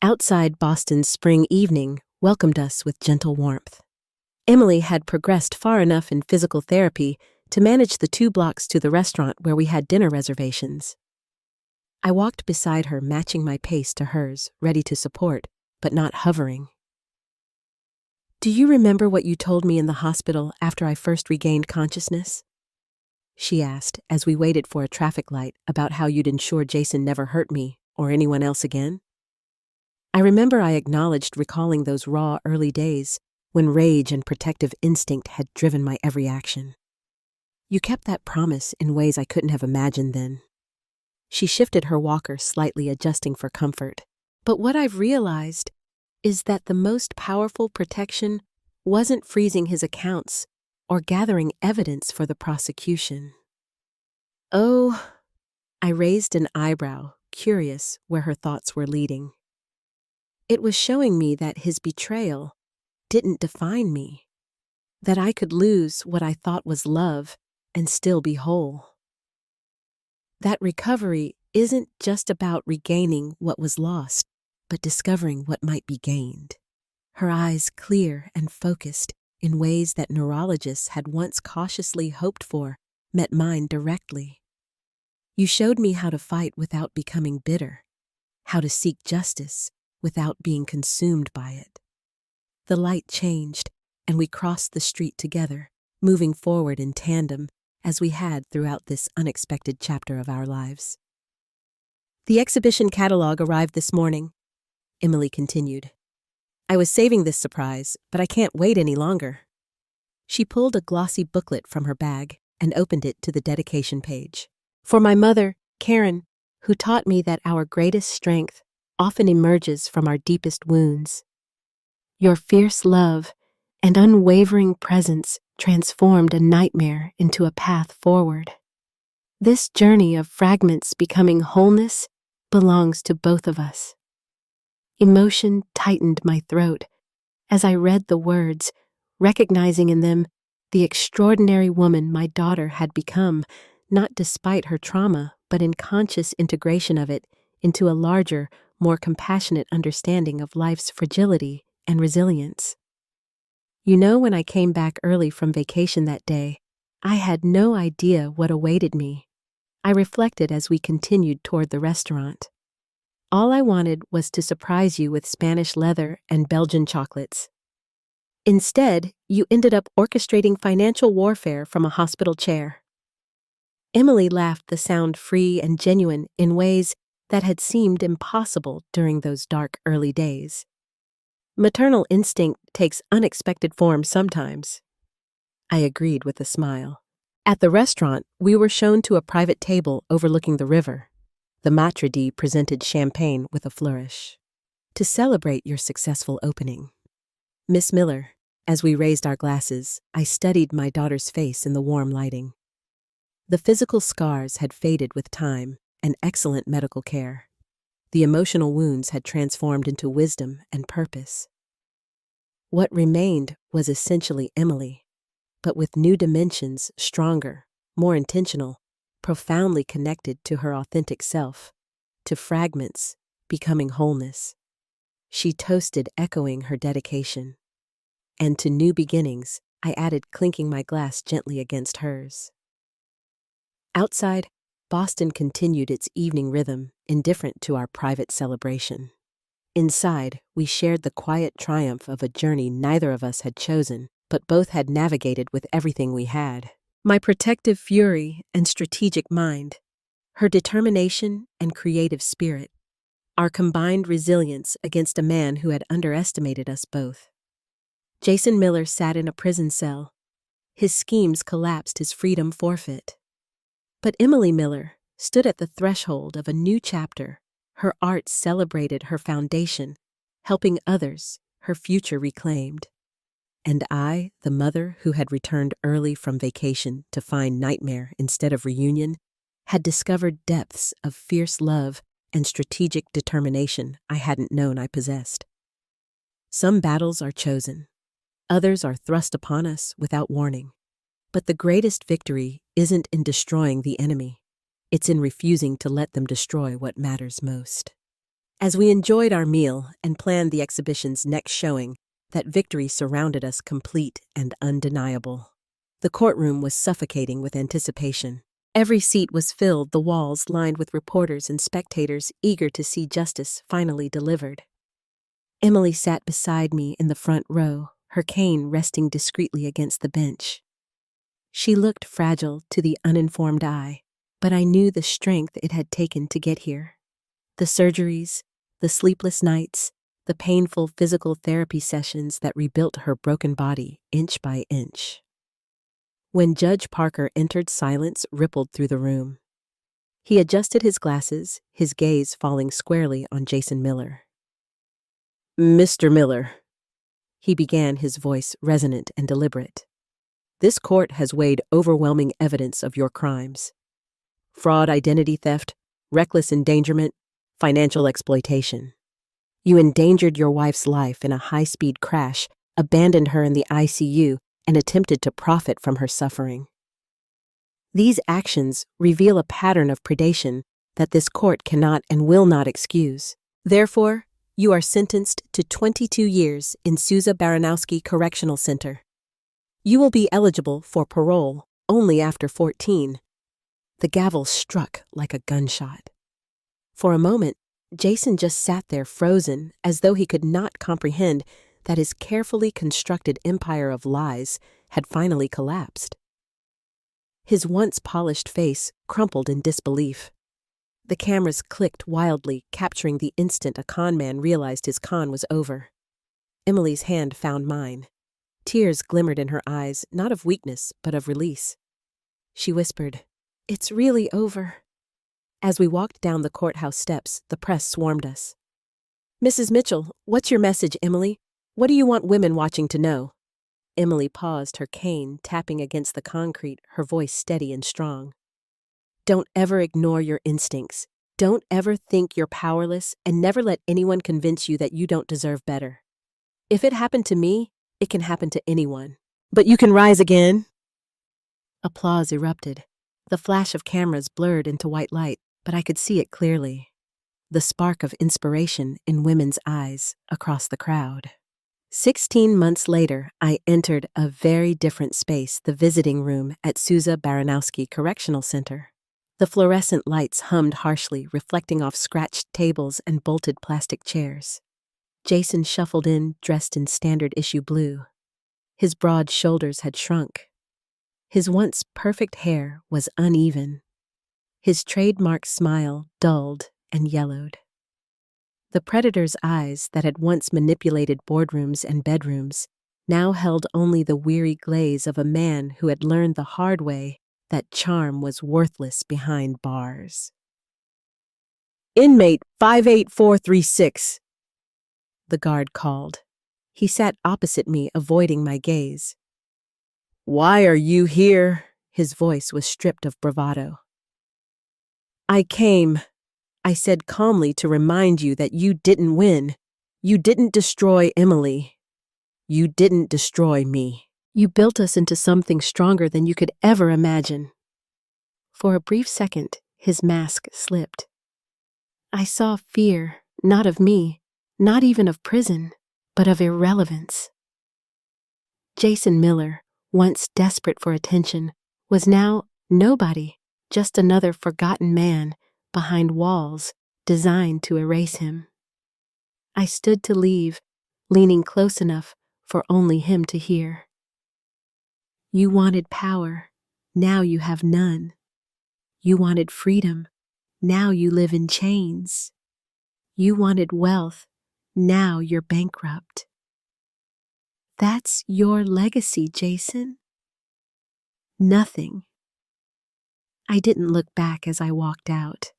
Outside Boston's spring evening welcomed us with gentle warmth. Emily had progressed far enough in physical therapy to manage the 2 blocks to the restaurant where we had dinner reservations. I walked beside her, matching my pace to hers, ready to support, but not hovering. Do you remember what you told me in the hospital after I first regained consciousness? She asked as we waited for a traffic light about how you'd ensure Jason never hurt me or anyone else again. I remember I acknowledged recalling those raw early days when rage and protective instinct had driven my every action. You kept that promise in ways I couldn't have imagined then. She shifted her walker, slightly adjusting for comfort. But what I've realized is that the most powerful protection wasn't freezing his accounts or gathering evidence for the prosecution. Oh, I raised an eyebrow, curious where her thoughts were leading. It was showing me that his betrayal didn't define me, that I could lose what I thought was love and still be whole. That recovery isn't just about regaining what was lost, but discovering what might be gained. Her eyes clear and focused in ways that neurologists had once cautiously hoped for met mine directly. You showed me how to fight without becoming bitter, how to seek justice without being consumed by it. The light changed, and we crossed the street together, moving forward in tandem as we had throughout this unexpected chapter of our lives. The exhibition catalog arrived this morning, Emily continued. I was saving this surprise, but I can't wait any longer. She pulled a glossy booklet from her bag and opened it to the dedication page. For my mother, Karen, who taught me that our greatest strength often emerges from our deepest wounds. Your fierce love and unwavering presence transformed a nightmare into a path forward. This journey of fragments becoming wholeness belongs to both of us. Emotion tightened my throat as I read the words, recognizing in them the extraordinary woman my daughter had become, not despite her trauma, but in conscious integration of it into a larger, more compassionate understanding of life's fragility and resilience. You know, when I came back early from vacation that day, I had no idea what awaited me. I reflected as we continued toward the restaurant. All I wanted was to surprise you with Spanish leather and Belgian chocolates. Instead, you ended up orchestrating financial warfare from a hospital chair. Emily laughed, the sound free and genuine in ways that had seemed impossible during those dark early days. Maternal instinct takes unexpected forms sometimes. I agreed with a smile. At the restaurant, we were shown to a private table overlooking the river. The maitre d' presented champagne with a flourish. To celebrate your successful opening. Miss Miller, as we raised our glasses, I studied my daughter's face in the warm lighting. The physical scars had faded with time and excellent medical care. The emotional wounds had transformed into wisdom and purpose. What remained was essentially Emily, but with new dimensions, stronger, more intentional, profoundly connected to her authentic self, to fragments becoming wholeness. She toasted, echoing her dedication. And to new beginnings, I added, clinking my glass gently against hers. Outside, Boston continued its evening rhythm, indifferent to our private celebration. Inside, we shared the quiet triumph of a journey neither of us had chosen, but both had navigated with everything we had. My protective fury and strategic mind, her determination and creative spirit, our combined resilience against a man who had underestimated us both. Jason Miller sat in a prison cell, His schemes collapsed, his freedom forfeit. But Emily Miller stood at the threshold of a new chapter. Her art celebrated her foundation, helping others, her future reclaimed. And I, the mother who had returned early from vacation to find nightmare instead of reunion, had discovered depths of fierce love and strategic determination I hadn't known I possessed. Some battles are chosen. Others are thrust upon us without warning. But the greatest victory isn't in destroying the enemy. It's in refusing to let them destroy what matters most. As we enjoyed our meal and planned the exhibition's next showing, that victory surrounded us, complete and undeniable. The courtroom was suffocating with anticipation. Every seat was filled, the walls lined with reporters and spectators eager to see justice finally delivered. Emily sat beside me in the front row, her cane resting discreetly against the bench. She looked fragile to the uninformed eye, but I knew the strength it had taken to get here. The surgeries, the sleepless nights, the painful physical therapy sessions that rebuilt her broken body inch by inch. When Judge Parker entered, silence rippled through the room. He adjusted his glasses, his gaze falling squarely on Jason Miller. "Mr. Miller," he began, his voice resonant and deliberate. "This court has weighed overwhelming evidence of your crimes. Fraud, identity theft, reckless endangerment, financial exploitation. You endangered your wife's life in a high-speed crash, abandoned her in the ICU, and attempted to profit from her suffering. These actions reveal a pattern of predation that this court cannot and will not excuse. Therefore, you are sentenced to 22 years in Sousa Baranowski Correctional Center. You will be eligible for parole only after 14. The gavel struck like a gunshot. For a moment, Jason just sat there frozen, as though he could not comprehend that his carefully constructed empire of lies had finally collapsed. His once polished face crumpled in disbelief. The cameras clicked wildly, capturing the instant a con man realized his con was over. Emily's hand found mine. Tears glimmered in her eyes, not of weakness, but of release. She whispered, "It's really over." As we walked down the courthouse steps, the press swarmed us. "Mrs. Mitchell, what's your message, Emily? What do you want women watching to know?" Emily paused, her cane tapping against the concrete, her voice steady and strong. "Don't ever ignore your instincts. Don't ever think you're powerless, and never let anyone convince you that you don't deserve better. If it happened to me, it can happen to anyone. But you can rise again." Applause erupted. The flash of cameras blurred into white light, but I could see it clearly. The spark of inspiration in women's eyes across the crowd. 16 months later, I entered a very different space, the visiting room at Sousa Baranowski Correctional Center. The fluorescent lights hummed harshly, reflecting off scratched tables and bolted plastic chairs. Jason shuffled in, dressed in standard-issue blue. His broad shoulders had shrunk. His once perfect hair was uneven. His trademark smile dulled and yellowed. The predator's eyes that had once manipulated boardrooms and bedrooms now held only the weary glaze of a man who had learned the hard way that charm was worthless behind bars. "Inmate 58436, the guard called. He sat opposite me, avoiding my gaze. "Why are you here?" His voice was stripped of bravado. "I came," I said calmly, "to remind you that you didn't win. You didn't destroy Emily. You didn't destroy me. You built us into something stronger than you could ever imagine." For a brief second, his mask slipped. I saw fear, not of me, not even of prison, but of irrelevance. Jason Miller, once desperate for attention, was now nobody, just another forgotten man behind walls designed to erase him. I stood to leave, leaning close enough for only him to hear. "You wanted power, now you have none. You wanted freedom, now you live in chains. You wanted wealth, now you're bankrupt. That's your legacy, Jason." Nothing. I didn't look back as I walked out.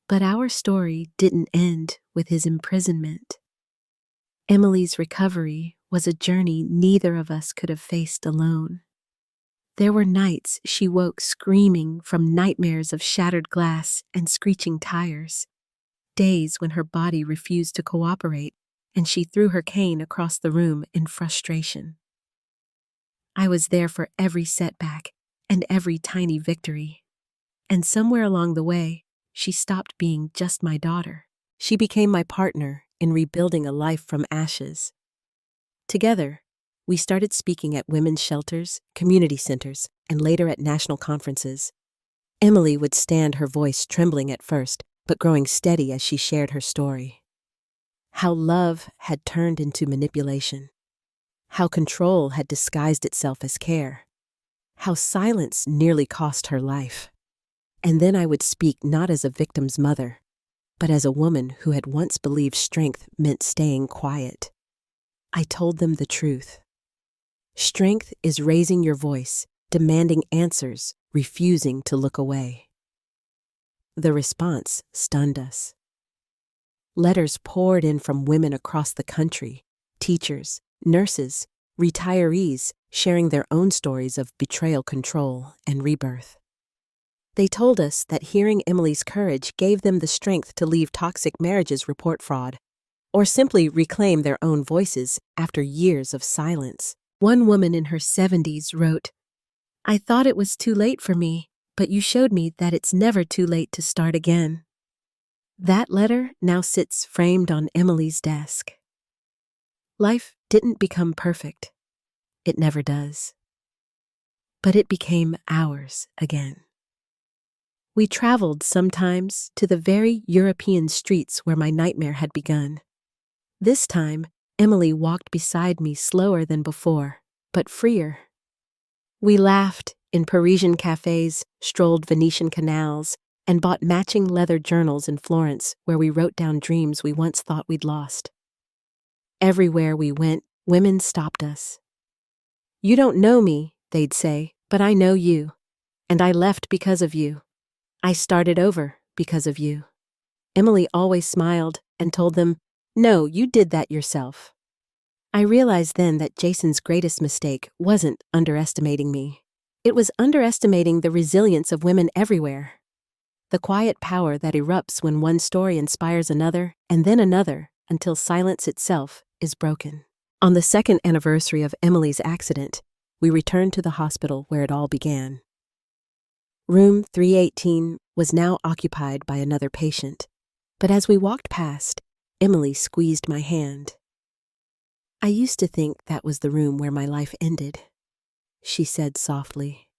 But our story didn't end with his imprisonment. Emily's recovery was a journey neither of us could have faced alone. There were nights she woke screaming from nightmares of shattered glass and screeching tires. Days when her body refused to cooperate and she threw her cane across the room in frustration. I was there for every setback and every tiny victory. And somewhere along the way, she stopped being just my daughter. She became my partner in rebuilding a life from ashes. Together, we started speaking at women's shelters, community centers, and later at national conferences. Emily would stand, her voice trembling at first, but growing steady as she shared her story. How love had turned into manipulation. How control had disguised itself as care. How silence nearly cost her life. And then I would speak not as a victim's mother, but as a woman who had once believed strength meant staying quiet. I told them the truth. Strength is raising your voice, demanding answers, refusing to look away. The response stunned us. Letters poured in from women across the country, teachers, nurses, retirees, sharing their own stories of betrayal, control, and rebirth. They told us that hearing Emily's courage gave them the strength to leave toxic marriages, report fraud, or simply reclaim their own voices after years of silence. One woman in her 70s wrote, "I thought it was too late for me, but you showed me that it's never too late to start again." That letter now sits framed on Emily's desk. Life didn't become perfect. It never does. But it became ours again. We traveled sometimes to the very European streets where my nightmare had begun. This time, Emily walked beside me slower than before, but freer. We laughed in Parisian cafes, strolled Venetian canals, and bought matching leather journals in Florence where we wrote down dreams we once thought we'd lost. Everywhere we went, women stopped us. "You don't know me," they'd say, "but I know you. And I left because of you. I started over because of you." Emily always smiled and told them, "No, you did that yourself." I realized then that Jason's greatest mistake wasn't underestimating me. It was underestimating the resilience of women everywhere. The quiet power that erupts when one story inspires another and then another until silence itself is broken. On the second anniversary of Emily's accident, we returned to the hospital where it all began. Room 318 was now occupied by another patient, but as we walked past, Emily squeezed my hand. "I used to think that was the room where my life ended," she said softly.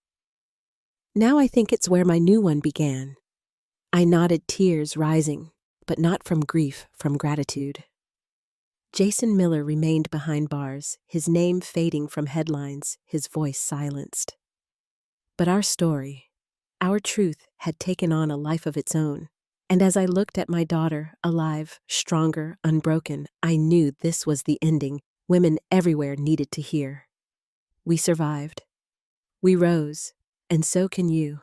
"Now I think it's where my new one began." I nodded, tears rising, but not from grief, from gratitude. Jason Miller remained behind bars, his name fading from headlines, his voice silenced. But our story, our truth, had taken on a life of its own. And as I looked at my daughter, alive, stronger, unbroken, I knew this was the ending women everywhere needed to hear. We survived. We rose, and so can you.